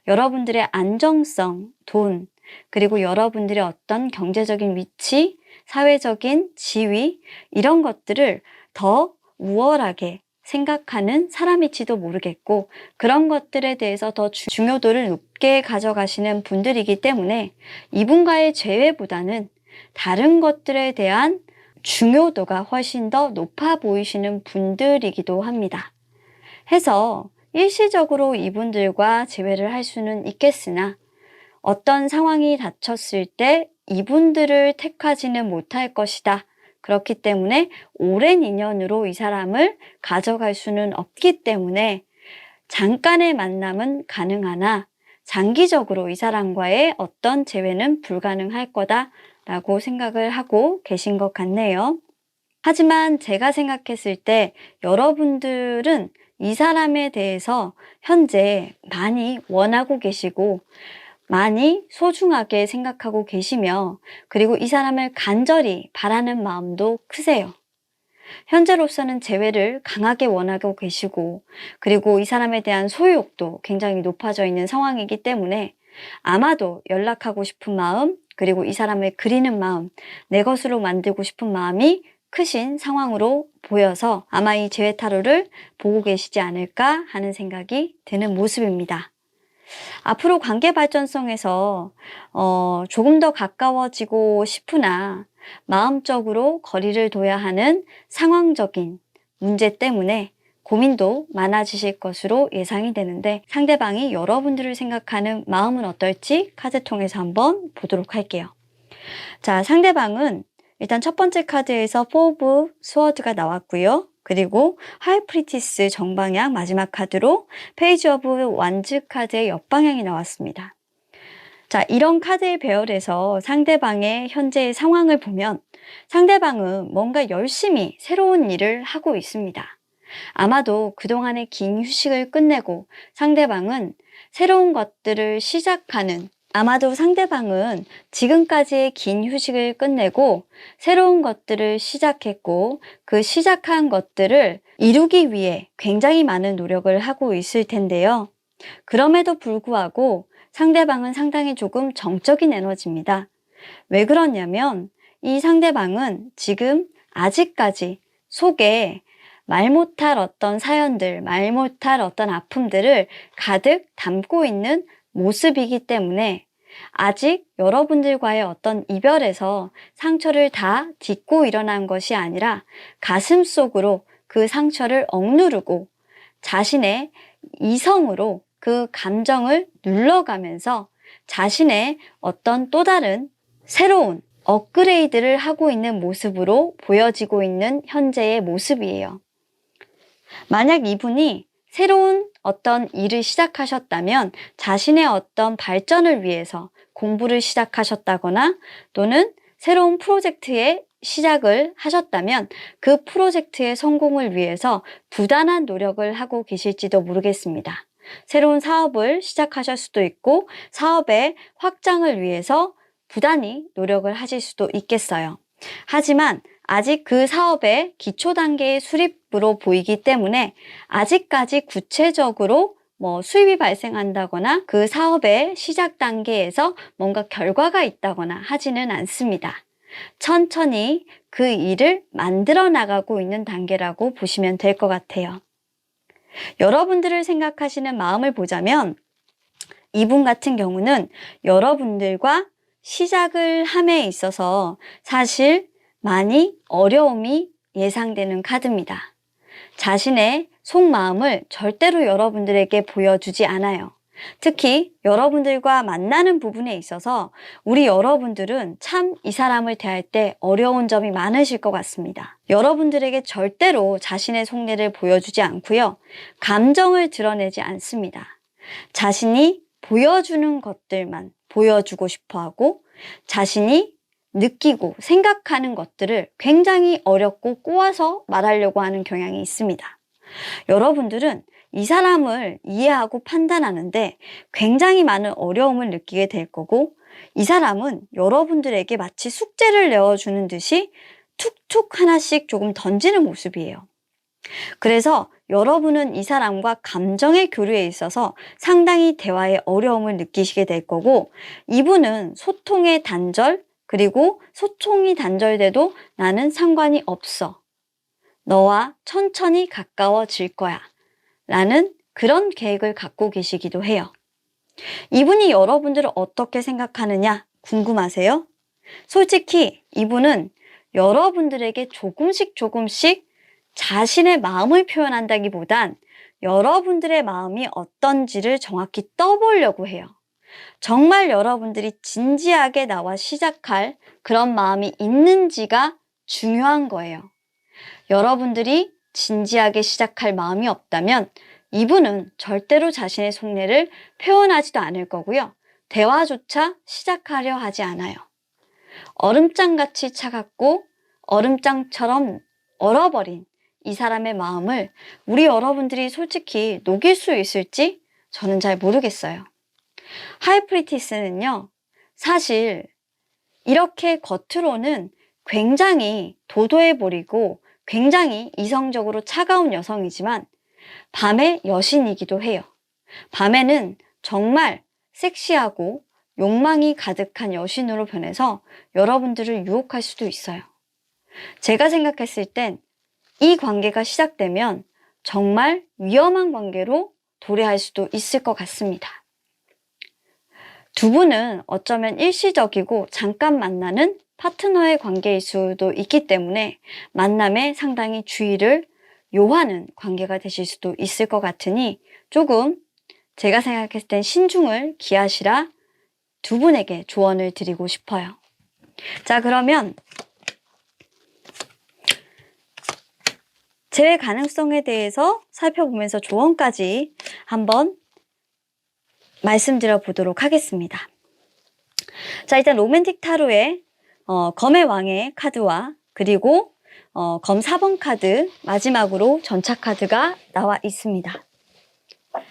[SPEAKER 1] 여러분들의 안정성, 돈, 그리고 여러분들의 어떤 경제적인 위치, 사회적인 지위 이런 것들을 더 우월하게 생각하는 사람일지도 모르겠고 그런 것들에 대해서 더 중요도를 높게 가져가시는 분들이기 때문에 이분과의 재회보다는 다른 것들에 대한 중요도가 훨씬 더 높아 보이시는 분들이기도 합니다. 해서 일시적으로 이분들과 재회를 할 수는 있겠으나 어떤 상황이 닥쳤을 때 이분들을 택하지는 못할 것이다. 그렇기 때문에 오랜 인연으로 이 사람을 가져갈 수는 없기 때문에 잠깐의 만남은 가능하나 장기적으로 이 사람과의 어떤 재회는 불가능할 거다라고 생각을 하고 계신 것 같네요. 하지만 제가 생각했을 때 여러분들은 이 사람에 대해서 현재 많이 원하고 계시고 많이 소중하게 생각하고 계시며 그리고 이 사람을 간절히 바라는 마음도 크세요. 현재로서는 재회를 강하게 원하고 계시고 그리고 이 사람에 대한 소유욕도 굉장히 높아져 있는 상황이기 때문에 아마도 연락하고 싶은 마음 그리고 이 사람을 그리는 마음, 내 것으로 만들고 싶은 마음이 크신 상황으로 보여서 아마 이 재회 타로를 보고 계시지 않을까 하는 생각이 드는 모습입니다. 앞으로 관계 발전성에서 조금 더 가까워지고 싶으나 마음적으로 거리를 둬야 하는 상황적인 문제 때문에 고민도 많아지실 것으로 예상이 되는데 상대방이 여러분들을 생각하는 마음은 어떨지 카드 통해서 한번 보도록 할게요. 자, 상대방은 일단 첫 번째 카드에서 포 오브 스워드가 나왔고요. 그리고 하이프리티스 정방향 마지막 카드로 페이지 오브 완즈 카드의 옆방향이 나왔습니다. 자, 이런 카드의 배열에서 상대방의 현재의 상황을 보면 상대방은 뭔가 열심히 새로운 일을 하고 있습니다. 아마도 그동안의 긴 휴식을 끝내고 상대방은 새로운 것들을 시작하는 아마도 상대방은 지금까지의 긴 휴식을 끝내고 새로운 것들을 시작했고 그 시작한 것들을 이루기 위해 굉장히 많은 노력을 하고 있을 텐데요. 그럼에도 불구하고 상대방은 상당히 조금 정적인 에너지입니다. 왜 그러냐면 이 상대방은 지금 아직까지 속에 말 못할 어떤 사연들, 말 못할 어떤 아픔들을 가득 담고 있는 모습이기 때문에 아직 여러분들과의 어떤 이별에서 상처를 다 딛고 일어난 것이 아니라 가슴속으로 그 상처를 억누르고 자신의 이성으로 그 감정을 눌러가면서 자신의 어떤 또 다른 새로운 업그레이드를 하고 있는 모습으로 보여지고 있는 현재의 모습이에요. 만약 이분이 새로운 어떤 일을 시작하셨다면 자신의 어떤 발전을 위해서 공부를 시작하셨다거나 또는 새로운 프로젝트의 시작을 하셨다면 그 프로젝트의 성공을 위해서 부단한 노력을 하고 계실지도 모르겠습니다. 새로운 사업을 시작하실 수도 있고 사업의 확장을 위해서 부단히 노력을 하실 수도 있겠어요. 하지만 아직 그 사업의 기초 단계의 수립으로 보이기 때문에 아직까지 구체적으로 수입이 발생한다거나 그 사업의 시작 단계에서 뭔가 결과가 있다거나 하지는 않습니다. 천천히 그 일을 만들어 나가고 있는 단계라고 보시면 될 것 같아요. 여러분들을 생각하시는 마음을 보자면 이분 같은 경우는 여러분들과 시작을 함에 있어서 사실 많이 어려움이 예상되는 카드입니다. 자신의 속마음을 절대로 여러분들에게 보여주지 않아요. 특히 여러분들과 만나는 부분에 있어서 우리 여러분들은 참 이 사람을 대할 때 어려운 점이 많으실 것 같습니다. 여러분들에게 절대로 자신의 속내를 보여주지 않고요. 감정을 드러내지 않습니다. 자신이 보여주는 것들만 보여주고 싶어 하고 자신이 느끼고 생각하는 것들을 굉장히 어렵고 꼬아서 말하려고 하는 경향이 있습니다. 여러분들은 이 사람을 이해하고 판단하는데 굉장히 많은 어려움을 느끼게 될 거고 이 사람은 여러분들에게 마치 숙제를 내어주는 듯이 툭툭 하나씩 조금 던지는 모습이에요. 그래서 여러분은 이 사람과 감정의 교류에 있어서 상당히 대화에 어려움을 느끼시게 될 거고 이분은 소통의 단절 그리고 소통이 단절돼도 나는 상관이 없어. 너와 천천히 가까워질 거야. 라는 그런 계획을 갖고 계시기도 해요. 이분이 여러분들을 어떻게 생각하느냐 궁금하세요? 솔직히 이분은 여러분들에게 조금씩 자신의 마음을 표현한다기보단 여러분들의 마음이 어떤지를 정확히 떠보려고 해요. 정말 여러분들이 진지하게 나와 시작할 그런 마음이 있는지가 중요한 거예요. 여러분들이 진지하게 시작할 마음이 없다면 이분은 절대로 자신의 속내를 표현하지도 않을 거고요. 대화조차 시작하려 하지 않아요. 얼음장같이 차갑고 얼음장처럼 얼어버린 이 사람의 마음을 우리 여러분들이 솔직히 녹일 수 있을지 저는 잘 모르겠어요. 하이프리티스는요, 사실 이렇게 겉으로는 굉장히 도도해 보이고 굉장히 이성적으로 차가운 여성이지만 밤의 여신이기도 해요. 밤에는 정말 섹시하고 욕망이 가득한 여신으로 변해서 여러분들을 유혹할 수도 있어요. 제가 생각했을 땐 이 관계가 시작되면 정말 위험한 관계로 도래할 수도 있을 것 같습니다. 두 분은 어쩌면 일시적이고 잠깐 만나는 파트너의 관계일 수도 있기 때문에 만남에 상당히 주의를 요하는 관계가 되실 수도 있을 것 같으니 조금 제가 생각했을 땐 신중을 기하시라 두 분에게 조언을 드리고 싶어요. 자, 그러면 재회 가능성에 대해서 살펴보면서 조언까지 한번 말씀드려 보도록 하겠습니다. 자, 일단 로맨틱 타로의 검의 왕의 카드와 그리고 검 4번 카드 마지막으로 전차 카드가 나와 있습니다.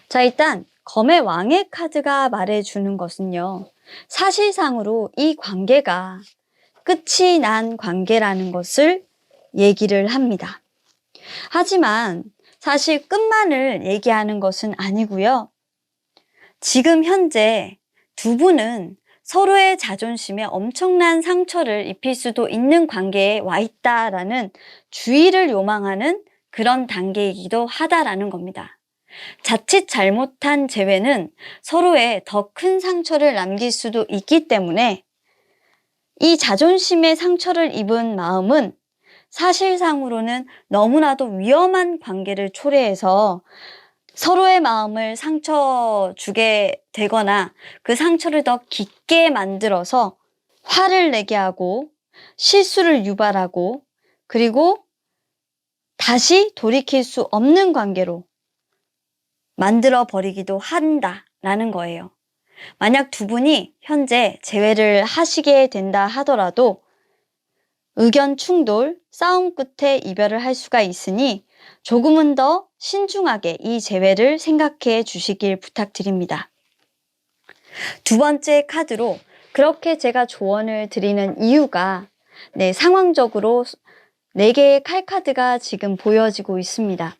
[SPEAKER 1] 자, 일단 검의 왕의 카드가 말해주는 것은요. 사실상으로 이 관계가 끝이 난 관계라는 것을 얘기를 합니다. 하지만 사실 끝만을 얘기하는 것은 아니고요. 지금 현재 두 분은 서로의 자존심에 엄청난 상처를 입힐 수도 있는 관계에 와 있다라는 주의를 요망하는 그런 단계이기도 하다라는 겁니다. 자칫 잘못한 재회는 서로에 더 큰 상처를 남길 수도 있기 때문에 이 자존심의 상처를 입은 마음은 사실상으로는 너무나도 위험한 관계를 초래해서 서로의 마음을 상처 주게 되거나 그 상처를 더 깊게 만들어서 화를 내게 하고 실수를 유발하고 그리고 다시 돌이킬 수 없는 관계로 만들어 버리기도 한다라는 거예요. 만약 두 분이 현재 재회를 하시게 된다 하더라도 의견 충돌, 싸움 끝에 이별을 할 수가 있으니 조금은 더 신중하게 이 재회를 생각해 주시길 부탁드립니다. 두 번째 카드로 그렇게 제가 조언을 드리는 이유가 상황적으로 4개의 칼카드가 지금 보여지고 있습니다.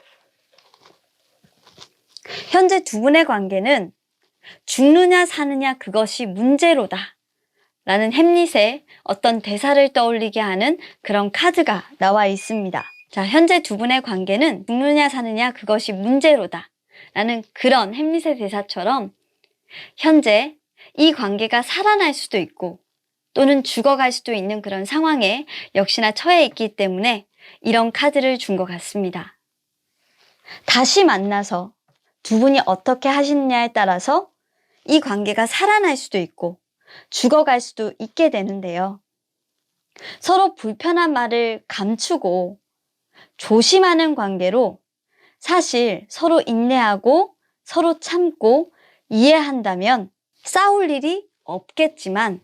[SPEAKER 1] 현재 두 분의 관계는 죽느냐 사느냐 그것이 문제로다 라는 햄릿의 어떤 대사를 떠올리게 하는 그런 카드가 나와 있습니다. 자, 현재 두 분의 관계는 죽느냐 사느냐 그것이 문제로다 라는 그런 햄릿의 대사처럼 현재 이 관계가 살아날 수도 있고 또는 죽어갈 수도 있는 그런 상황에 역시나 처해 있기 때문에 이런 카드를 준 것 같습니다. 다시 만나서 두 분이 어떻게 하시느냐에 따라서 이 관계가 살아날 수도 있고 죽어갈 수도 있게 되는데요. 서로 불편한 말을 감추고 조심하는 관계로 사실 서로 인내하고 서로 참고 이해한다면 싸울 일이 없겠지만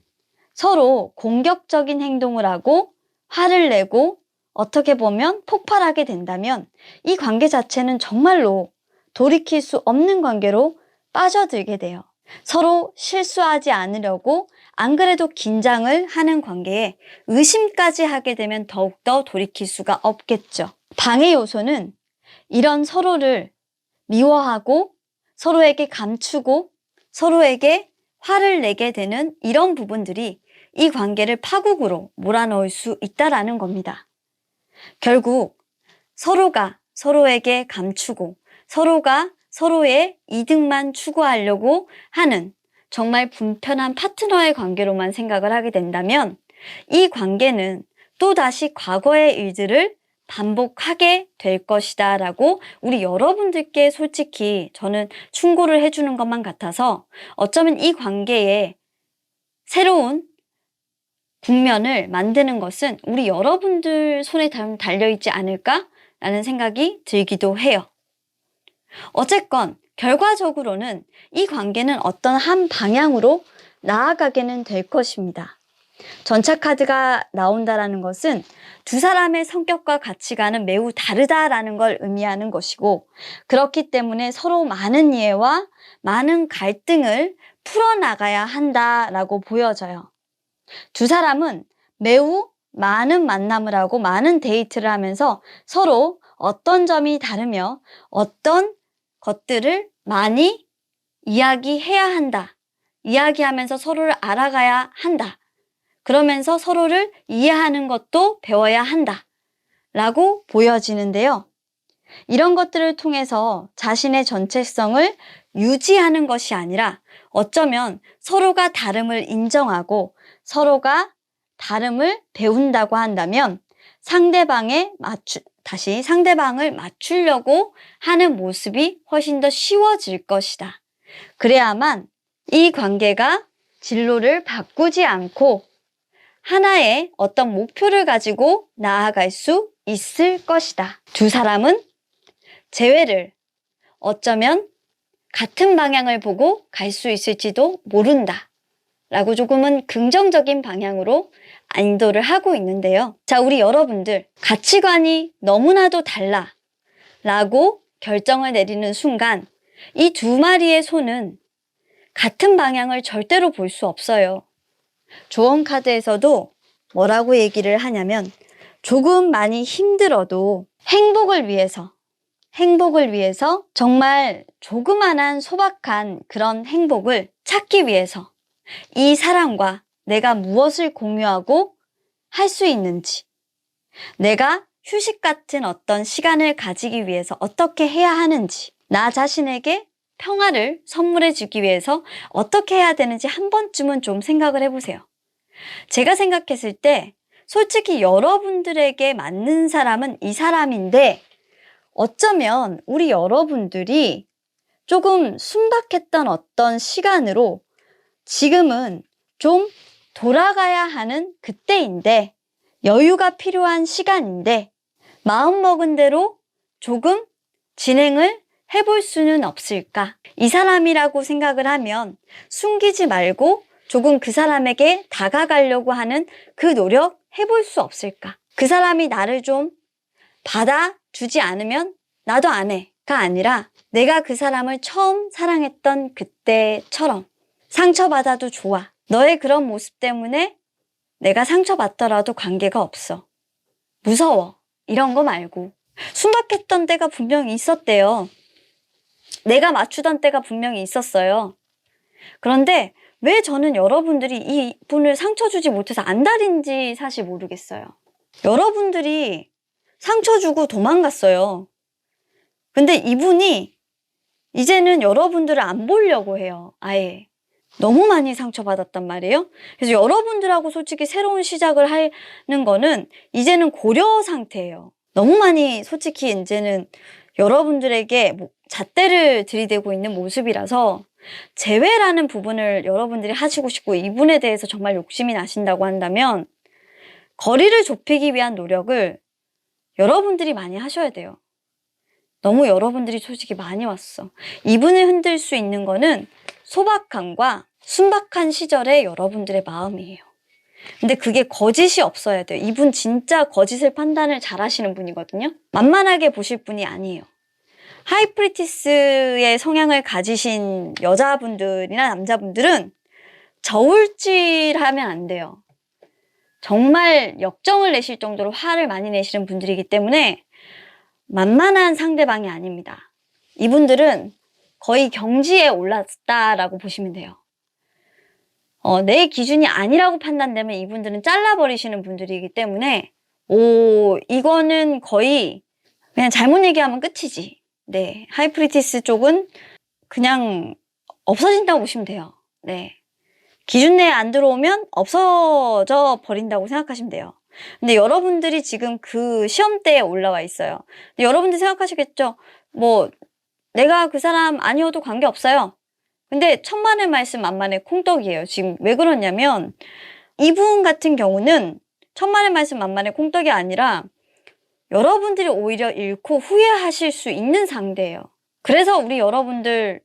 [SPEAKER 1] 서로 공격적인 행동을 하고 화를 내고 어떻게 보면 폭발하게 된다면 이 관계 자체는 정말로 돌이킬 수 없는 관계로 빠져들게 돼요. 서로 실수하지 않으려고 안 그래도 긴장을 하는 관계에 의심까지 하게 되면 더욱더 돌이킬 수가 없겠죠. 방해 요소는 이런 서로를 미워하고 서로에게 감추고 서로에게 화를 내게 되는 이런 부분들이 이 관계를 파국으로 몰아넣을 수 있다라는 겁니다. 결국 서로가 서로에게 감추고 서로가 서로의 이득만 추구하려고 하는 정말 불편한 파트너의 관계로만 생각을 하게 된다면 이 관계는 또다시 과거의 일들을 반복하게 될 것이다 라고 우리 여러분들께 솔직히 저는 충고를 해주는 것만 같아서 어쩌면 이 관계에 새로운 국면을 만드는 것은 우리 여러분들 손에 달려있지 않을까라는 생각이 들기도 해요. 어쨌건 결과적으로는 이 관계는 어떤 한 방향으로 나아가게는 될 것입니다. 전차 카드가 나온다라는 것은 두 사람의 성격과 가치관은 매우 다르다라는 걸 의미하는 것이고 그렇기 때문에 서로 많은 이해와 많은 갈등을 풀어나가야 한다라고 보여져요. 두 사람은 매우 많은 만남을 하고 많은 데이트를 하면서 서로 어떤 점이 다르며 어떤 것들을 많이 이야기해야 한다. 이야기하면서 서로를 알아가야 한다. 그러면서 서로를 이해하는 것도 배워야 한다. 라고 보여지는데요. 이런 것들을 통해서 자신의 전체성을 유지하는 것이 아니라 어쩌면 서로가 다름을 인정하고 서로가 다름을 배운다고 한다면 다시 상대방을 맞추려고 하는 모습이 훨씬 더 쉬워질 것이다. 그래야만 이 관계가 진로를 바꾸지 않고 하나의 어떤 목표를 가지고 나아갈 수 있을 것이다. 두 사람은 재회를 어쩌면 같은 방향을 보고 갈 수 있을지도 모른다. 라고 조금은 긍정적인 방향으로 인도를 하고 있는데요. 자, 우리 여러분들 가치관이 너무나도 달라 라고 결정을 내리는 순간 이 두 마리의 소는 같은 방향을 절대로 볼 수 없어요. 조언 카드에서도 뭐라고 얘기를 하냐면 조금 많이 힘들어도 행복을 위해서 정말 조그만한 소박한 그런 행복을 찾기 위해서 이 사람과 내가 무엇을 공유하고 할 수 있는지, 내가 휴식 같은 어떤 시간을 가지기 위해서 어떻게 해야 하는지, 나 자신에게 평화를 선물해 주기 위해서 어떻게 해야 되는지 한 번쯤은 좀 생각을 해보세요. 제가 생각했을 때 솔직히 여러분들에게 맞는 사람은 이 사람인데 어쩌면 우리 여러분들이 조금 순박했던 어떤 시간으로 지금은 좀 돌아가야 하는 그때인데 여유가 필요한 시간인데 마음먹은 대로 조금 진행을 해볼 수는 없을까? 이 사람이라고 생각을 하면 숨기지 말고 조금 그 사람에게 다가가려고 하는 그 노력 해볼 수 없을까? 그 사람이 나를 좀 받아주지 않으면 나도 안 해가 아니라 내가 그 사람을 처음 사랑했던 그때처럼 상처받아도 좋아. 너의 그런 모습 때문에 내가 상처받더라도 관계가 없어. 무서워. 이런 거 말고. 순박했던 때가 분명히 있었대요. 내가 맞추던 때가 분명히 있었어요. 그런데 왜 저는 여러분들이 이분을 상처 주지 못해서 안달인지 사실 모르겠어요. 여러분들이 상처 주고 도망갔어요. 근데 이분이 이제는 여러분들을 안 보려고 해요. 아예. 너무 많이 상처받았단 말이에요. 그래서 여러분들하고 솔직히 새로운 시작을 하는 거는 이제는 고려 상태예요. 너무 많이 솔직히 이제는 여러분들에게 잣대를 들이대고 있는 모습이라서 재회라는 부분을 여러분들이 하시고 싶고 이분에 대해서 정말 욕심이 나신다고 한다면 거리를 좁히기 위한 노력을 여러분들이 많이 하셔야 돼요. 너무 여러분들이 솔직히 많이 왔어. 이분을 흔들 수 있는 거는 소박함과 순박한 시절의 여러분들의 마음이에요. 근데 그게 거짓이 없어야 돼요. 이분 진짜 거짓을 판단을 잘 하시는 분이거든요. 만만하게 보실 분이 아니에요. 하이프리티스의 성향을 가지신 여자분들이나 남자분들은 저울질하면 안 돼요. 정말 역정을 내실 정도로 화를 많이 내시는 분들이기 때문에 만만한 상대방이 아닙니다. 이분들은 거의 경지에 올랐다라고 보시면 돼요. 내 기준이 아니라고 판단되면 이분들은 잘라버리시는 분들이기 때문에 이거는 거의 그냥 잘못 얘기하면 끝이지. 네, 하이프리티스 쪽은 그냥 없어진다고 보시면 돼요. 네, 기준 내에 안 들어오면 없어져 버린다고 생각하시면 돼요. 근데 여러분들이 지금 그 시험대에 올라와 있어요. 근데 여러분들 생각하시겠죠? 내가 그 사람 아니어도 관계없어요. 근데 천만의 말씀 만만의 콩떡이에요. 지금 왜 그러냐면 이분 같은 경우는 천만의 말씀 만만의 콩떡이 아니라 여러분들이 오히려 잃고 후회하실 수 있는 상대예요. 그래서 우리 여러분들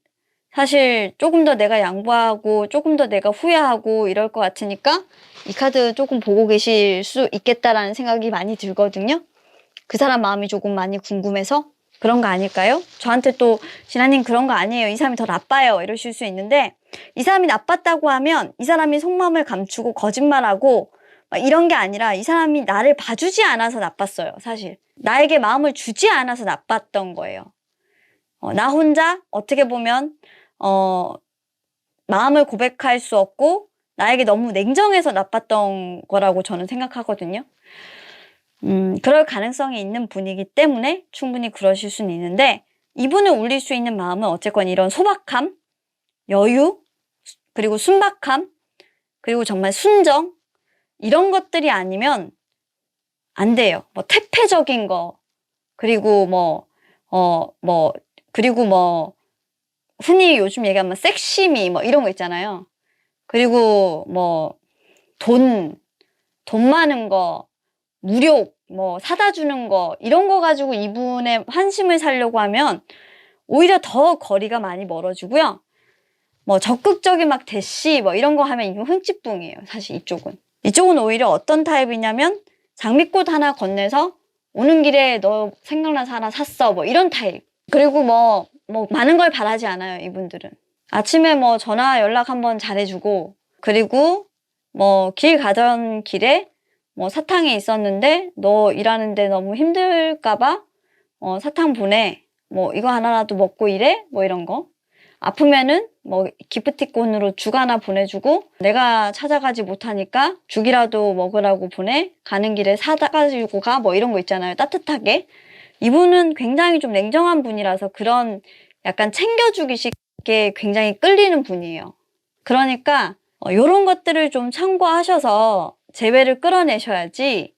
[SPEAKER 1] 사실 조금 더 내가 양보하고 조금 더 내가 후회하고 이럴 것 같으니까 이 카드 조금 보고 계실 수 있겠다라는 생각이 많이 들거든요. 그 사람 마음이 조금 많이 궁금해서 그런 거 아닐까요? 저한테 또 진아님 그런 거 아니에요. 이 사람이 더 나빠요. 이러실 수 있는데 이 사람이 나빴다고 하면 이 사람이 속마음을 감추고 거짓말하고 이런 게 아니라 이 사람이 나를 봐주지 않아서 나빴어요. 사실 나에게 마음을 주지 않아서 나빴던 거예요. 나 혼자 어떻게 보면 마음을 고백할 수 없고 나에게 너무 냉정해서 나빴던 거라고 저는 생각하거든요. 그럴 가능성이 있는 분이기 때문에 충분히 그러실 수는 있는데 이분을 울릴 수 있는 마음은 어쨌건 이런 소박함, 여유, 그리고 순박함, 그리고 정말 순정 이런 것들이 아니면 안 돼요. 태폐적인 거 그리고 그리고 흔히 요즘 얘기하면 섹시미 이런 거 있잖아요. 그리고 돈 많은 거 무력, 사다 주는 거, 이런 거 가지고 이분의 환심을 사려고 하면 오히려 더 거리가 많이 멀어지고요. 적극적인 대시, 이런 거 하면 이건 흥칫뿡이에요. 사실 이쪽은. 이쪽은 오히려 어떤 타입이냐면 장미꽃 하나 건네서 오는 길에 너 생각나서 하나 샀어. 이런 타입. 그리고 많은 걸 바라지 않아요. 이분들은. 아침에 전화 연락 한번 잘해주고, 그리고 길 가던 길에 사탕이 있었는데 너 일하는데 너무 힘들까봐 사탕 보내. 이거 하나라도 먹고 일해? 이런 거. 아프면은 기프티콘으로 죽 하나 보내주고 내가 찾아가지 못하니까 죽이라도 먹으라고 보내. 가는 길에 사다 가지고 가. 이런 거 있잖아요. 따뜻하게. 이분은 굉장히 좀 냉정한 분이라서 그런 약간 챙겨주기식에 굉장히 끌리는 분이에요. 그러니까 요런 것들을 좀 참고하셔서 재회를 끌어내셔야지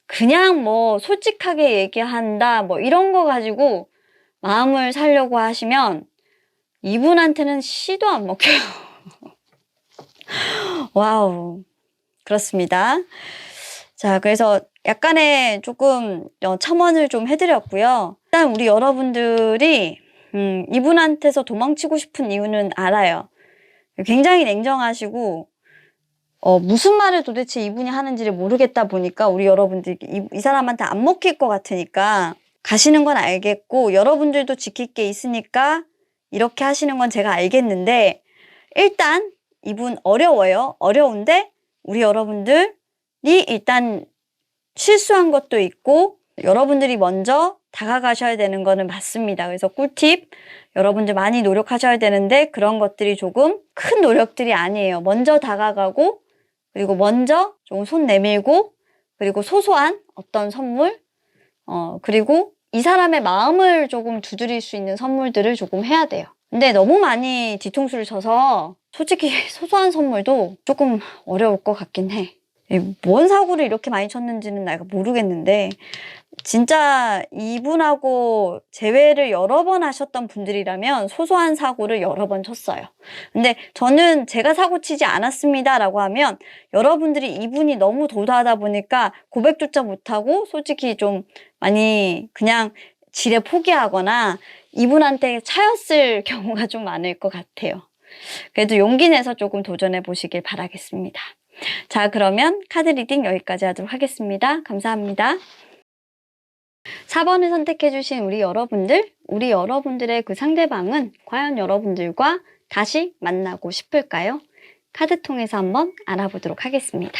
[SPEAKER 1] 그냥 뭐 솔직하게 얘기한다 뭐 이런 거 가지고 마음을 사려고 하시면 이분한테는 씨도 안 먹혀요. 와우. 그렇습니다. 자, 그래서 약간의 조금 첨언을 좀 해드렸고요. 일단 우리 여러분들이 이분한테서 도망치고 싶은 이유는 알아요. 굉장히 냉정하시고 무슨 말을 도대체 이분이 하는지를 모르겠다 보니까 우리 여러분들이 이 사람한테 안 먹힐 것 같으니까 가시는 건 알겠고 여러분들도 지킬 게 있으니까 이렇게 하시는 건 제가 알겠는데 일단 이분 어려워요. 어려운데 우리 여러분들이 일단 실수한 것도 있고 여러분들이 먼저 다가가셔야 되는 거는 맞습니다. 그래서 꿀팁 여러분들 많이 노력하셔야 되는데 그런 것들이 조금 큰 노력들이 아니에요. 먼저 다가가고 그리고 먼저 좀 손 내밀고 그리고 소소한 어떤 선물 그리고 이 사람의 마음을 조금 두드릴 수 있는 선물들을 조금 해야 돼요. 근데 너무 많이 뒤통수를 쳐서 솔직히 소소한 선물도 조금 어려울 것 같긴 해. 뭔 사고를 이렇게 많이 쳤는지는 내가 모르겠는데 진짜 이분하고 재회를 여러 번 하셨던 분들이라면 소소한 사고를 여러 번 쳤어요. 근데 저는 제가 사고 치지 않았습니다 라고 하면 여러분들이 이분이 너무 도도하다 보니까 고백조차 못하고 솔직히 좀 많이 그냥 지레 포기하거나 이분한테 차였을 경우가 좀 많을 것 같아요. 그래도 용기 내서 조금 도전해 보시길 바라겠습니다. 자, 그러면 카드 리딩 여기까지 하도록 하겠습니다. 감사합니다. 4번을 선택해주신 우리 여러분들의 그 상대방은 과연 여러분들과 다시 만나고 싶을까요? 카드 통해서 한번 알아보도록 하겠습니다.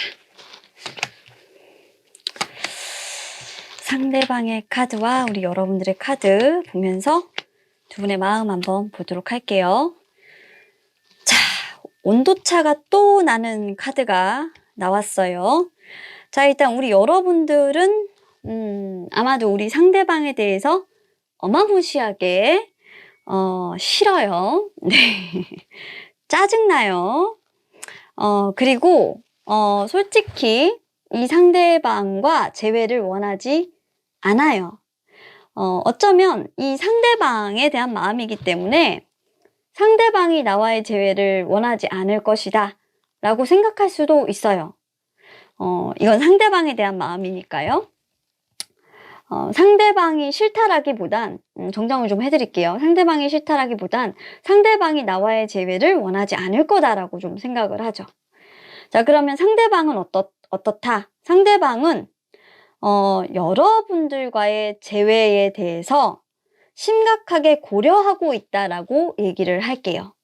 [SPEAKER 1] 상대방의 카드와 우리 여러분들의 카드 보면서 두 분의 마음 한번 보도록 할게요. 자, 온도차가 또 나는 카드가 나왔어요. 자, 일단 우리 여러분들은 아마도 우리 상대방에 대해서 어마무시하게 싫어요. 네. 짜증나요. 그리고 솔직히 이 상대방과 재회를 원하지 않아요. 어쩌면 이 상대방에 대한 마음이기 때문에 상대방이 나와의 재회를 원하지 않을 것이다 라고 생각할 수도 있어요. 이건 상대방에 대한 마음이니까요. 상대방이 싫다라기보단 정정을 좀 해드릴게요. 상대방이 싫다라기보단 상대방이 나와의 재회를 원하지 않을 거다라고 좀 생각을 하죠. 자, 그러면 상대방은 어떻다? 상대방은 여러분들과의 재회에 대해서 심각하게 고려하고 있다라고 얘기를 할게요.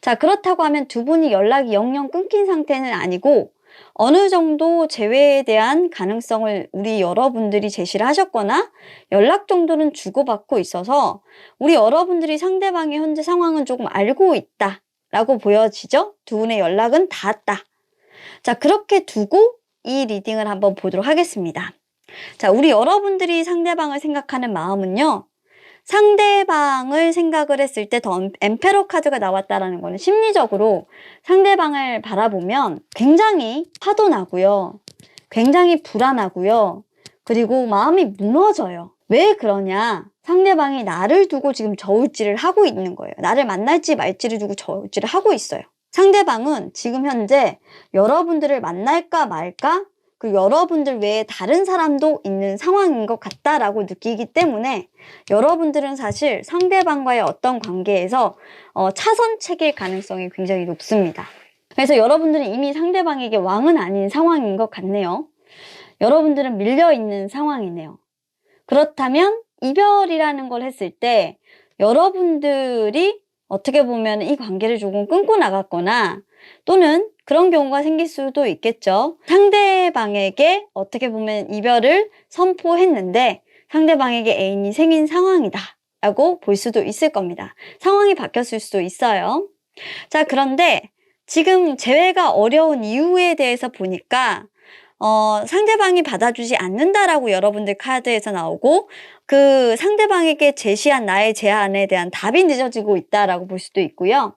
[SPEAKER 1] 자, 그렇다고 하면 두 분이 연락이 영영 끊긴 상태는 아니고 어느 정도 재회에 대한 가능성을 우리 여러분들이 제시를 하셨거나 연락 정도는 주고받고 있어서 우리 여러분들이 상대방의 현재 상황은 조금 알고 있다라고 보여지죠? 두 분의 연락은 닿았다. 자, 그렇게 두고 이 리딩을 한번 보도록 하겠습니다. 자, 우리 여러분들이 상대방을 생각하는 마음은요. 상대방을 생각을 했을 때 더 엠페러 카드가 나왔다라는 거는 심리적으로 상대방을 바라보면 굉장히 화도 나고요. 굉장히 불안하고요. 그리고 마음이 무너져요. 왜 그러냐? 상대방이 나를 두고 지금 저울질을 하고 있는 거예요. 나를 만날지 말지를 두고 저울질을 하고 있어요. 상대방은 지금 현재 여러분들을 만날까 말까? 그 여러분들 외에 다른 사람도 있는 상황인 것 같다라고 느끼기 때문에 여러분들은 사실 상대방과의 어떤 관계에서 차선책일 가능성이 굉장히 높습니다. 그래서 여러분들은 이미 상대방에게 왕은 아닌 상황인 것 같네요. 여러분들은 밀려있는 상황이네요. 그렇다면 이별이라는 걸 했을 때 여러분들이 어떻게 보면 이 관계를 조금 끊고 나갔거나 또는 그런 경우가 생길 수도 있겠죠. 상대방에게 어떻게 보면 이별을 선포했는데 상대방에게 애인이 생긴 상황이다 라고 볼 수도 있을 겁니다. 상황이 바뀌었을 수도 있어요. 자, 그런데 지금 재회가 어려운 이유에 대해서 보니까 상대방이 받아주지 않는다라고 여러분들 카드에서 나오고 그 상대방에게 제시한 나의 제안에 대한 답이 늦어지고 있다라고 볼 수도 있고요.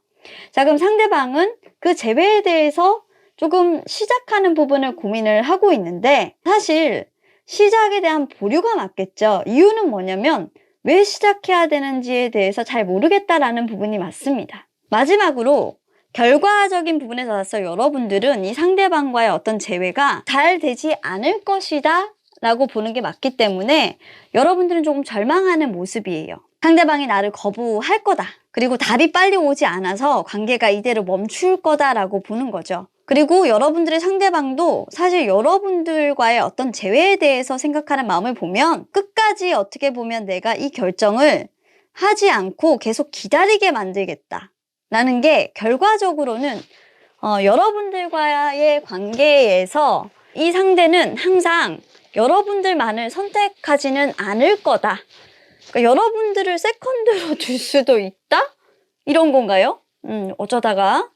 [SPEAKER 1] 자, 그럼 상대방은 그 재회에 대해서 조금 시작하는 부분을 고민을 하고 있는데 사실 시작에 대한 보류가 맞겠죠. 이유는 뭐냐면 왜 시작해야 되는지에 대해서 잘 모르겠다라는 부분이 맞습니다. 마지막으로 결과적인 부분에서 봐서 여러분들은 이 상대방과의 어떤 재회가 잘 되지 않을 것이다 라고 보는 게 맞기 때문에 여러분들은 조금 절망하는 모습이에요. 상대방이 나를 거부할 거다. 그리고 답이 빨리 오지 않아서 관계가 이대로 멈출 거다라고 보는 거죠. 그리고 여러분들의 상대방도 사실 여러분들과의 어떤 재회에 대해서 생각하는 마음을 보면 끝까지 어떻게 보면 내가 이 결정을 하지 않고 계속 기다리게 만들겠다 라는 게 결과적으로는 여러분들과의 관계에서 이 상대는 항상 여러분들만을 선택하지는 않을 거다. 그러니까 여러분들을 세컨드로 둘 수도 있다? 이런 건가요? 어쩌다가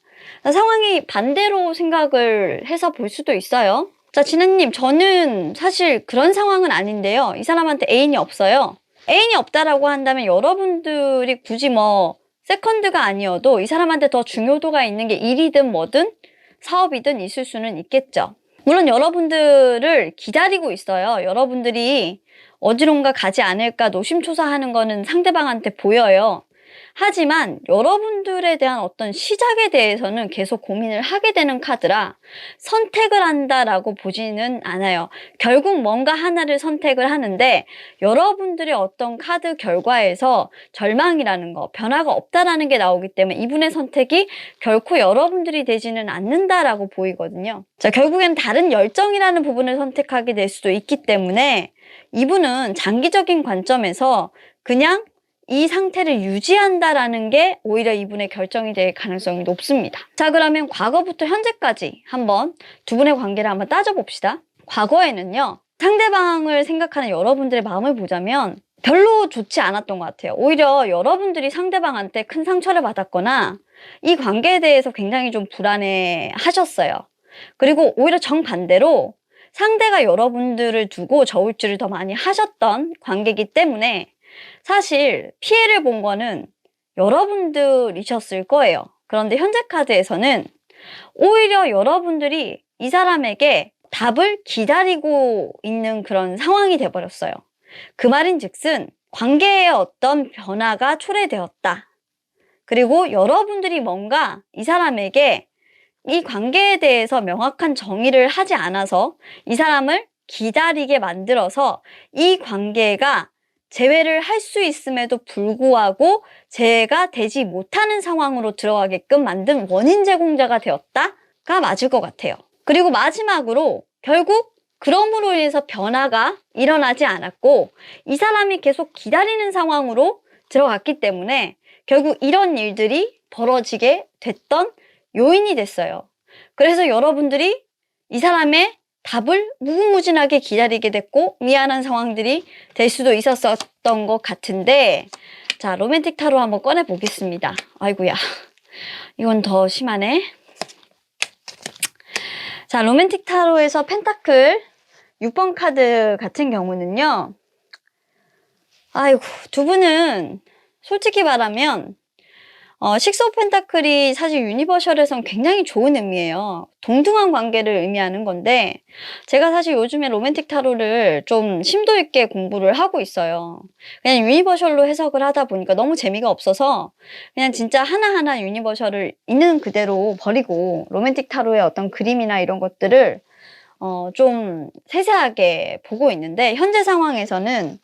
[SPEAKER 1] 상황이 반대로 생각을 해서 볼 수도 있어요. 자, 진아님, 저는 사실 그런 상황은 아닌데요. 이 사람한테 애인이 없어요. 애인이 없다라고 한다면 여러분들이 굳이 뭐 세컨드가 아니어도 이 사람한테 더 중요도가 있는 게 일이든 뭐든 사업이든 있을 수는 있겠죠. 물론 여러분들을 기다리고 있어요. 여러분들이 어디론가 가지 않을까 노심초사하는 거는 상대방한테 보여요. 하지만 여러분들에 대한 어떤 시작에 대해서는 계속 고민을 하게 되는 카드라 선택을 한다라고 보지는 않아요. 결국 뭔가 하나를 선택을 하는데 여러분들의 어떤 카드 결과에서 절망이라는 거, 변화가 없다라는 게 나오기 때문에 이분의 선택이 결코 여러분들이 되지는 않는다라고 보이거든요. 자, 결국엔 다른 열정이라는 부분을 선택하게 될 수도 있기 때문에 이분은 장기적인 관점에서 그냥 이 상태를 유지한다라는 게 오히려 이분의 결정이 될 가능성이 높습니다. 자, 그러면 과거부터 현재까지 한번 두 분의 관계를 한번 따져봅시다. 과거에는요, 상대방을 생각하는 여러분들의 마음을 보자면 별로 좋지 않았던 것 같아요. 오히려 여러분들이 상대방한테 큰 상처를 받았거나 이 관계에 대해서 굉장히 좀 불안해 하셨어요. 그리고 오히려 정반대로 상대가 여러분들을 두고 저울질을 더 많이 하셨던 관계이기 때문에 사실 피해를 본 거는 여러분들이셨을 거예요. 그런데 현재 카드에서는 오히려 여러분들이 이 사람에게 답을 기다리고 있는 그런 상황이 돼버렸어요. 그 말인즉슨 관계에 어떤 변화가 초래되었다. 그리고 여러분들이 뭔가 이 사람에게 이 관계에 대해서 명확한 정의를 하지 않아서 이 사람을 기다리게 만들어서 이 관계가 재회를 할 수 있음에도 불구하고 재회가 되지 못하는 상황으로 들어가게끔 만든 원인 제공자가 되었다가 맞을 것 같아요. 그리고 마지막으로 결국 그럼으로 인해서 변화가 일어나지 않았고 이 사람이 계속 기다리는 상황으로 들어갔기 때문에 결국 이런 일들이 벌어지게 됐던 요인이 됐어요. 그래서 여러분들이 이 사람의 답을 무궁무진하게 기다리게 됐고 미안한 상황들이 될 수도 있었던 것 같은데, 자, 로맨틱 타로 한번 꺼내 보겠습니다. 아이고야, 이건 더 심하네. 자, 로맨틱 타로에서 펜타클 6번 카드 같은 경우는요, 아이고, 두 분은 솔직히 말하면 식스 오브 펜타클이 사실 유니버셜에선 굉장히 좋은 의미예요. 동등한 관계를 의미하는 건데 제가 사실 요즘에 로맨틱 타로를 좀 심도 있게 공부를 하고 있어요. 그냥 유니버셜로 해석을 하다 보니까 너무 재미가 없어서 그냥 진짜 하나하나 유니버셜을 있는 그대로 버리고 로맨틱 타로의 어떤 그림이나 이런 것들을 좀 세세하게 보고 있는데, 현재 상황에서는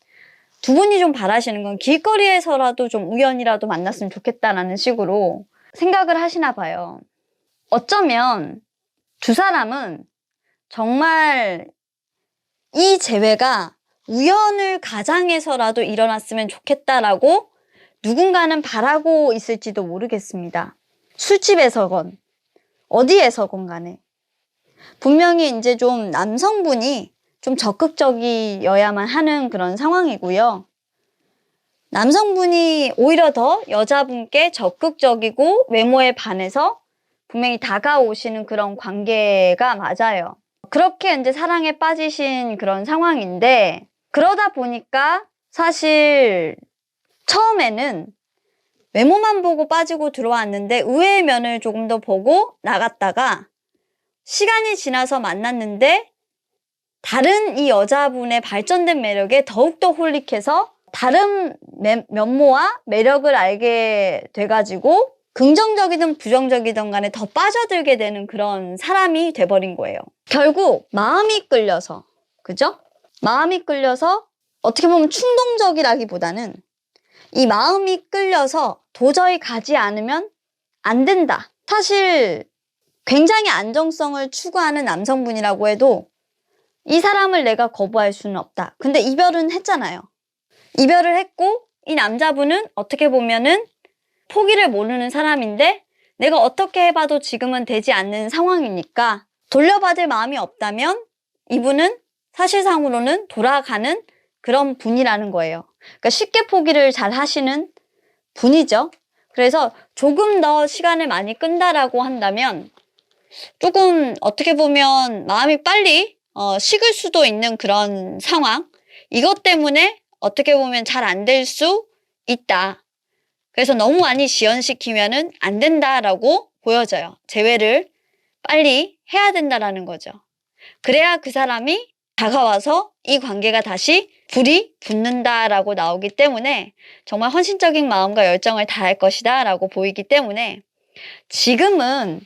[SPEAKER 1] 두 분이 좀 바라시는 건 길거리에서라도 좀 우연이라도 만났으면 좋겠다라는 식으로 생각을 하시나 봐요. 어쩌면 두 사람은 정말 이 재회가 우연을 가장해서라도 일어났으면 좋겠다라고 누군가는 바라고 있을지도 모르겠습니다. 술집에서건 어디에서건 간에. 분명히 이제 좀 남성분이 좀 적극적이어야만 하는 그런 상황이고요. 남성분이 오히려 더 여자분께 적극적이고 외모에 반해서 분명히 다가오시는 그런 관계가 맞아요. 그렇게 이제 사랑에 빠지신 그런 상황인데, 그러다 보니까 사실 처음에는 외모만 보고 빠지고 들어왔는데 의외의 면을 조금 더 보고 나갔다가 시간이 지나서 만났는데 다른 이 여자분의 발전된 매력에 더욱더 홀릭해서 다른 면모와 매력을 알게 돼가지고 긍정적이든 부정적이든 간에 더 빠져들게 되는 그런 사람이 돼버린 거예요. 결국 마음이 끌려서, 그죠? 마음이 끌려서 어떻게 보면 충동적이라기보다는 이 마음이 끌려서 도저히 가지 않으면 안 된다. 사실 굉장히 안정성을 추구하는 남성분이라고 해도 이 사람을 내가 거부할 수는 없다. 근데 이별은 했잖아요. 이별을 했고 이 남자분은 어떻게 보면은 포기를 모르는 사람인데 내가 어떻게 해봐도 지금은 되지 않는 상황이니까 돌려받을 마음이 없다면 이분은 사실상으로는 돌아가는 그런 분이라는 거예요. 그러니까 쉽게 포기를 잘 하시는 분이죠. 그래서 조금 더 시간을 많이 끈다라고 한다면 조금 어떻게 보면 마음이 빨리 식을 수도 있는 그런 상황, 이것 때문에 어떻게 보면 잘 안 될 수 있다. 그래서 너무 많이 지연시키면은 안 된다라고 보여져요. 재회를 빨리 해야 된다라는 거죠. 그래야 그 사람이 다가와서 이 관계가 다시 불이 붙는다라고 나오기 때문에 정말 헌신적인 마음과 열정을 다할 것이다 라고 보이기 때문에 지금은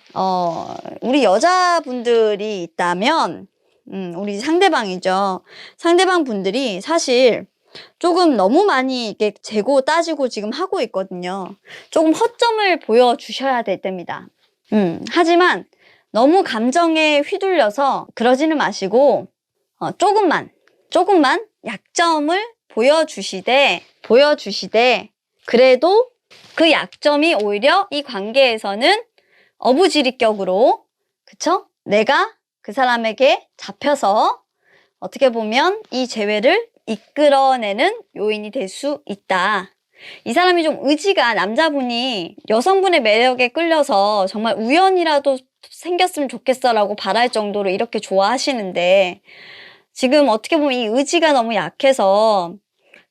[SPEAKER 1] 우리 여자분들이 있다면 우리 상대방이죠. 상대방 분들이 사실 조금 너무 많이 이렇게 재고 따지고 지금 하고 있거든요. 조금 허점을 보여주셔야 될 때입니다. 하지만 너무 감정에 휘둘려서 그러지는 마시고 조금만 약점을 보여주시되 그래도 그 약점이 오히려 이 관계에서는 어부지리격으로, 그쵸? 내가 그 사람에게 잡혀서 어떻게 보면 이 재회를 이끌어내는 요인이 될 수 있다. 이 사람이 좀 의지가, 남자분이 여성분의 매력에 끌려서 정말 우연이라도 생겼으면 좋겠어 라고 바랄 정도로 이렇게 좋아하시는데 지금 어떻게 보면 이 의지가 너무 약해서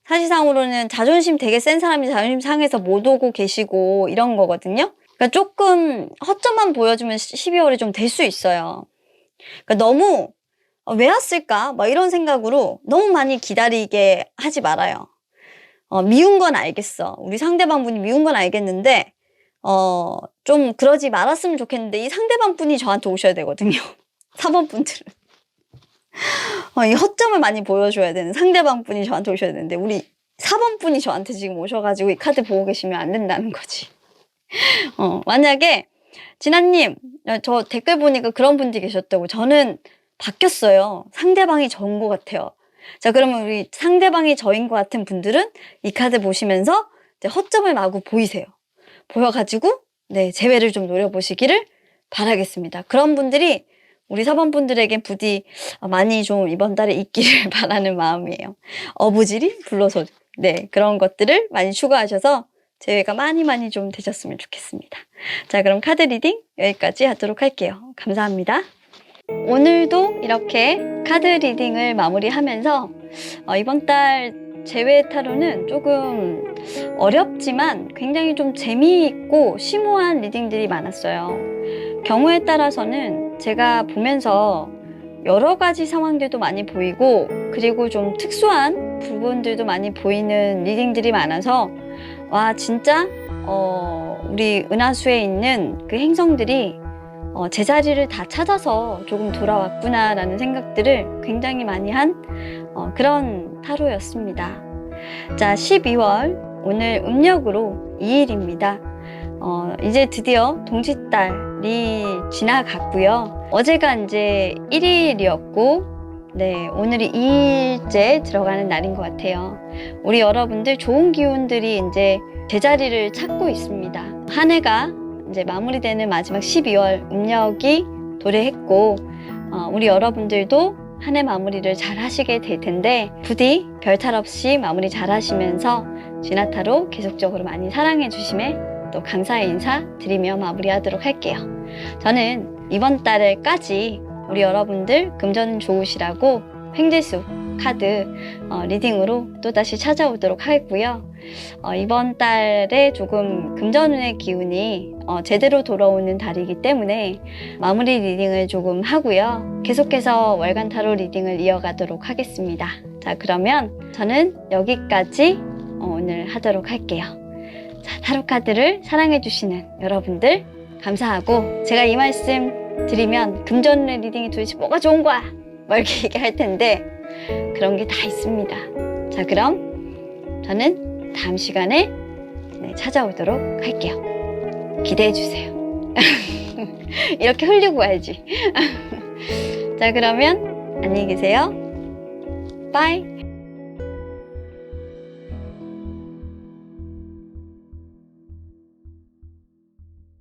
[SPEAKER 1] 사실상으로는 자존심 되게 센 사람이 자존심 상해서 못 오고 계시고 이런 거거든요. 그러니까 조금 허점만 보여주면 12월이 좀 될 수 있어요. 그러니까 너무 왜 왔을까? 막 이런 생각으로 너무 많이 기다리게 하지 말아요. 미운 건 알겠어. 우리 상대방 분이 미운 건 알겠는데 좀 그러지 말았으면 좋겠는데 이 상대방 분이 저한테 오셔야 되거든요. 4번 분들은. 이 허점을 많이 보여줘야 되는 상대방 분이 저한테 오셔야 되는데 우리 4번 분이 저한테 지금 오셔가지고 이 카드 보고 계시면 안 된다는 거지. 만약에 진아님 저 댓글 보니까 그런 분들이 계셨다고. 저는 바뀌었어요. 상대방이 저인 것 같아요. 자, 그러면 우리 상대방이 저인 것 같은 분들은 이 카드 보시면서 이제 허점을 마구 보이세요. 보여가지고 네, 재회를 좀 노려보시기를 바라겠습니다. 그런 분들이 우리 4번 분들에겐 부디 많이 좀 이번 달에 있기를 바라는 마음이에요. 어부지리, 불로소득. 네, 그런 것들을 많이 추가하셔서 재회가 많이 좀 되셨으면 좋겠습니다. 자, 그럼 카드 리딩 여기까지 하도록 할게요. 감사합니다. 오늘도 이렇게 카드 리딩을 마무리하면서 이번 달 재회 타로는 조금 어렵지만 굉장히 좀 재미있고 심오한 리딩들이 많았어요. 경우에 따라서는 제가 보면서 여러 가지 상황들도 많이 보이고 그리고 좀 특수한 부분들도 많이 보이는 리딩들이 많아서 와, 진짜 우리 은하수에 있는 그 행성들이 제자리를 다 찾아서 조금 돌아왔구나 라는 생각들을 굉장히 많이 한 그런 타로였습니다. 자, 12월 오늘 음력으로 2일입니다. 이제 드디어 동짓달이 지나갔고요. 어제가 이제 1일이었고 네, 오늘이 2일째 들어가는 날인 것 같아요. 우리 여러분들 좋은 기운들이 이제 제자리를 찾고 있습니다. 한 해가 이제 마무리되는 마지막 12월 음력이 도래했고 우리 여러분들도 한 해 마무리를 잘 하시게 될 텐데 부디 별탈 없이 마무리 잘 하시면서 진아타로 계속적으로 많이 사랑해 주심에 또 감사의 인사 드리며 마무리하도록 할게요. 저는 이번 달까지 우리 여러분들 금전 좋으시라고 횡재수 카드 리딩으로 또다시 찾아오도록 하겠고요. 이번 달에 조금 금전운의 기운이 제대로 돌아오는 달이기 때문에 마무리 리딩을 조금 하고요. 계속해서 월간 타로 리딩을 이어가도록 하겠습니다. 자, 그러면 저는 여기까지 오늘 하도록 할게요. 자, 타로 카드를 사랑해주시는 여러분들 감사하고, 제가 이 말씀 드리면 금전운의 리딩이 도대체 뭐가 좋은 거야? 막 이렇게 얘기할 텐데 그런 게 다 있습니다. 자, 그럼 저는 다음 시간에 찾아오도록 할게요. 기대해 주세요. 이렇게 흘리고 와야지. 자, 그러면 안녕히 계세요. 빠이.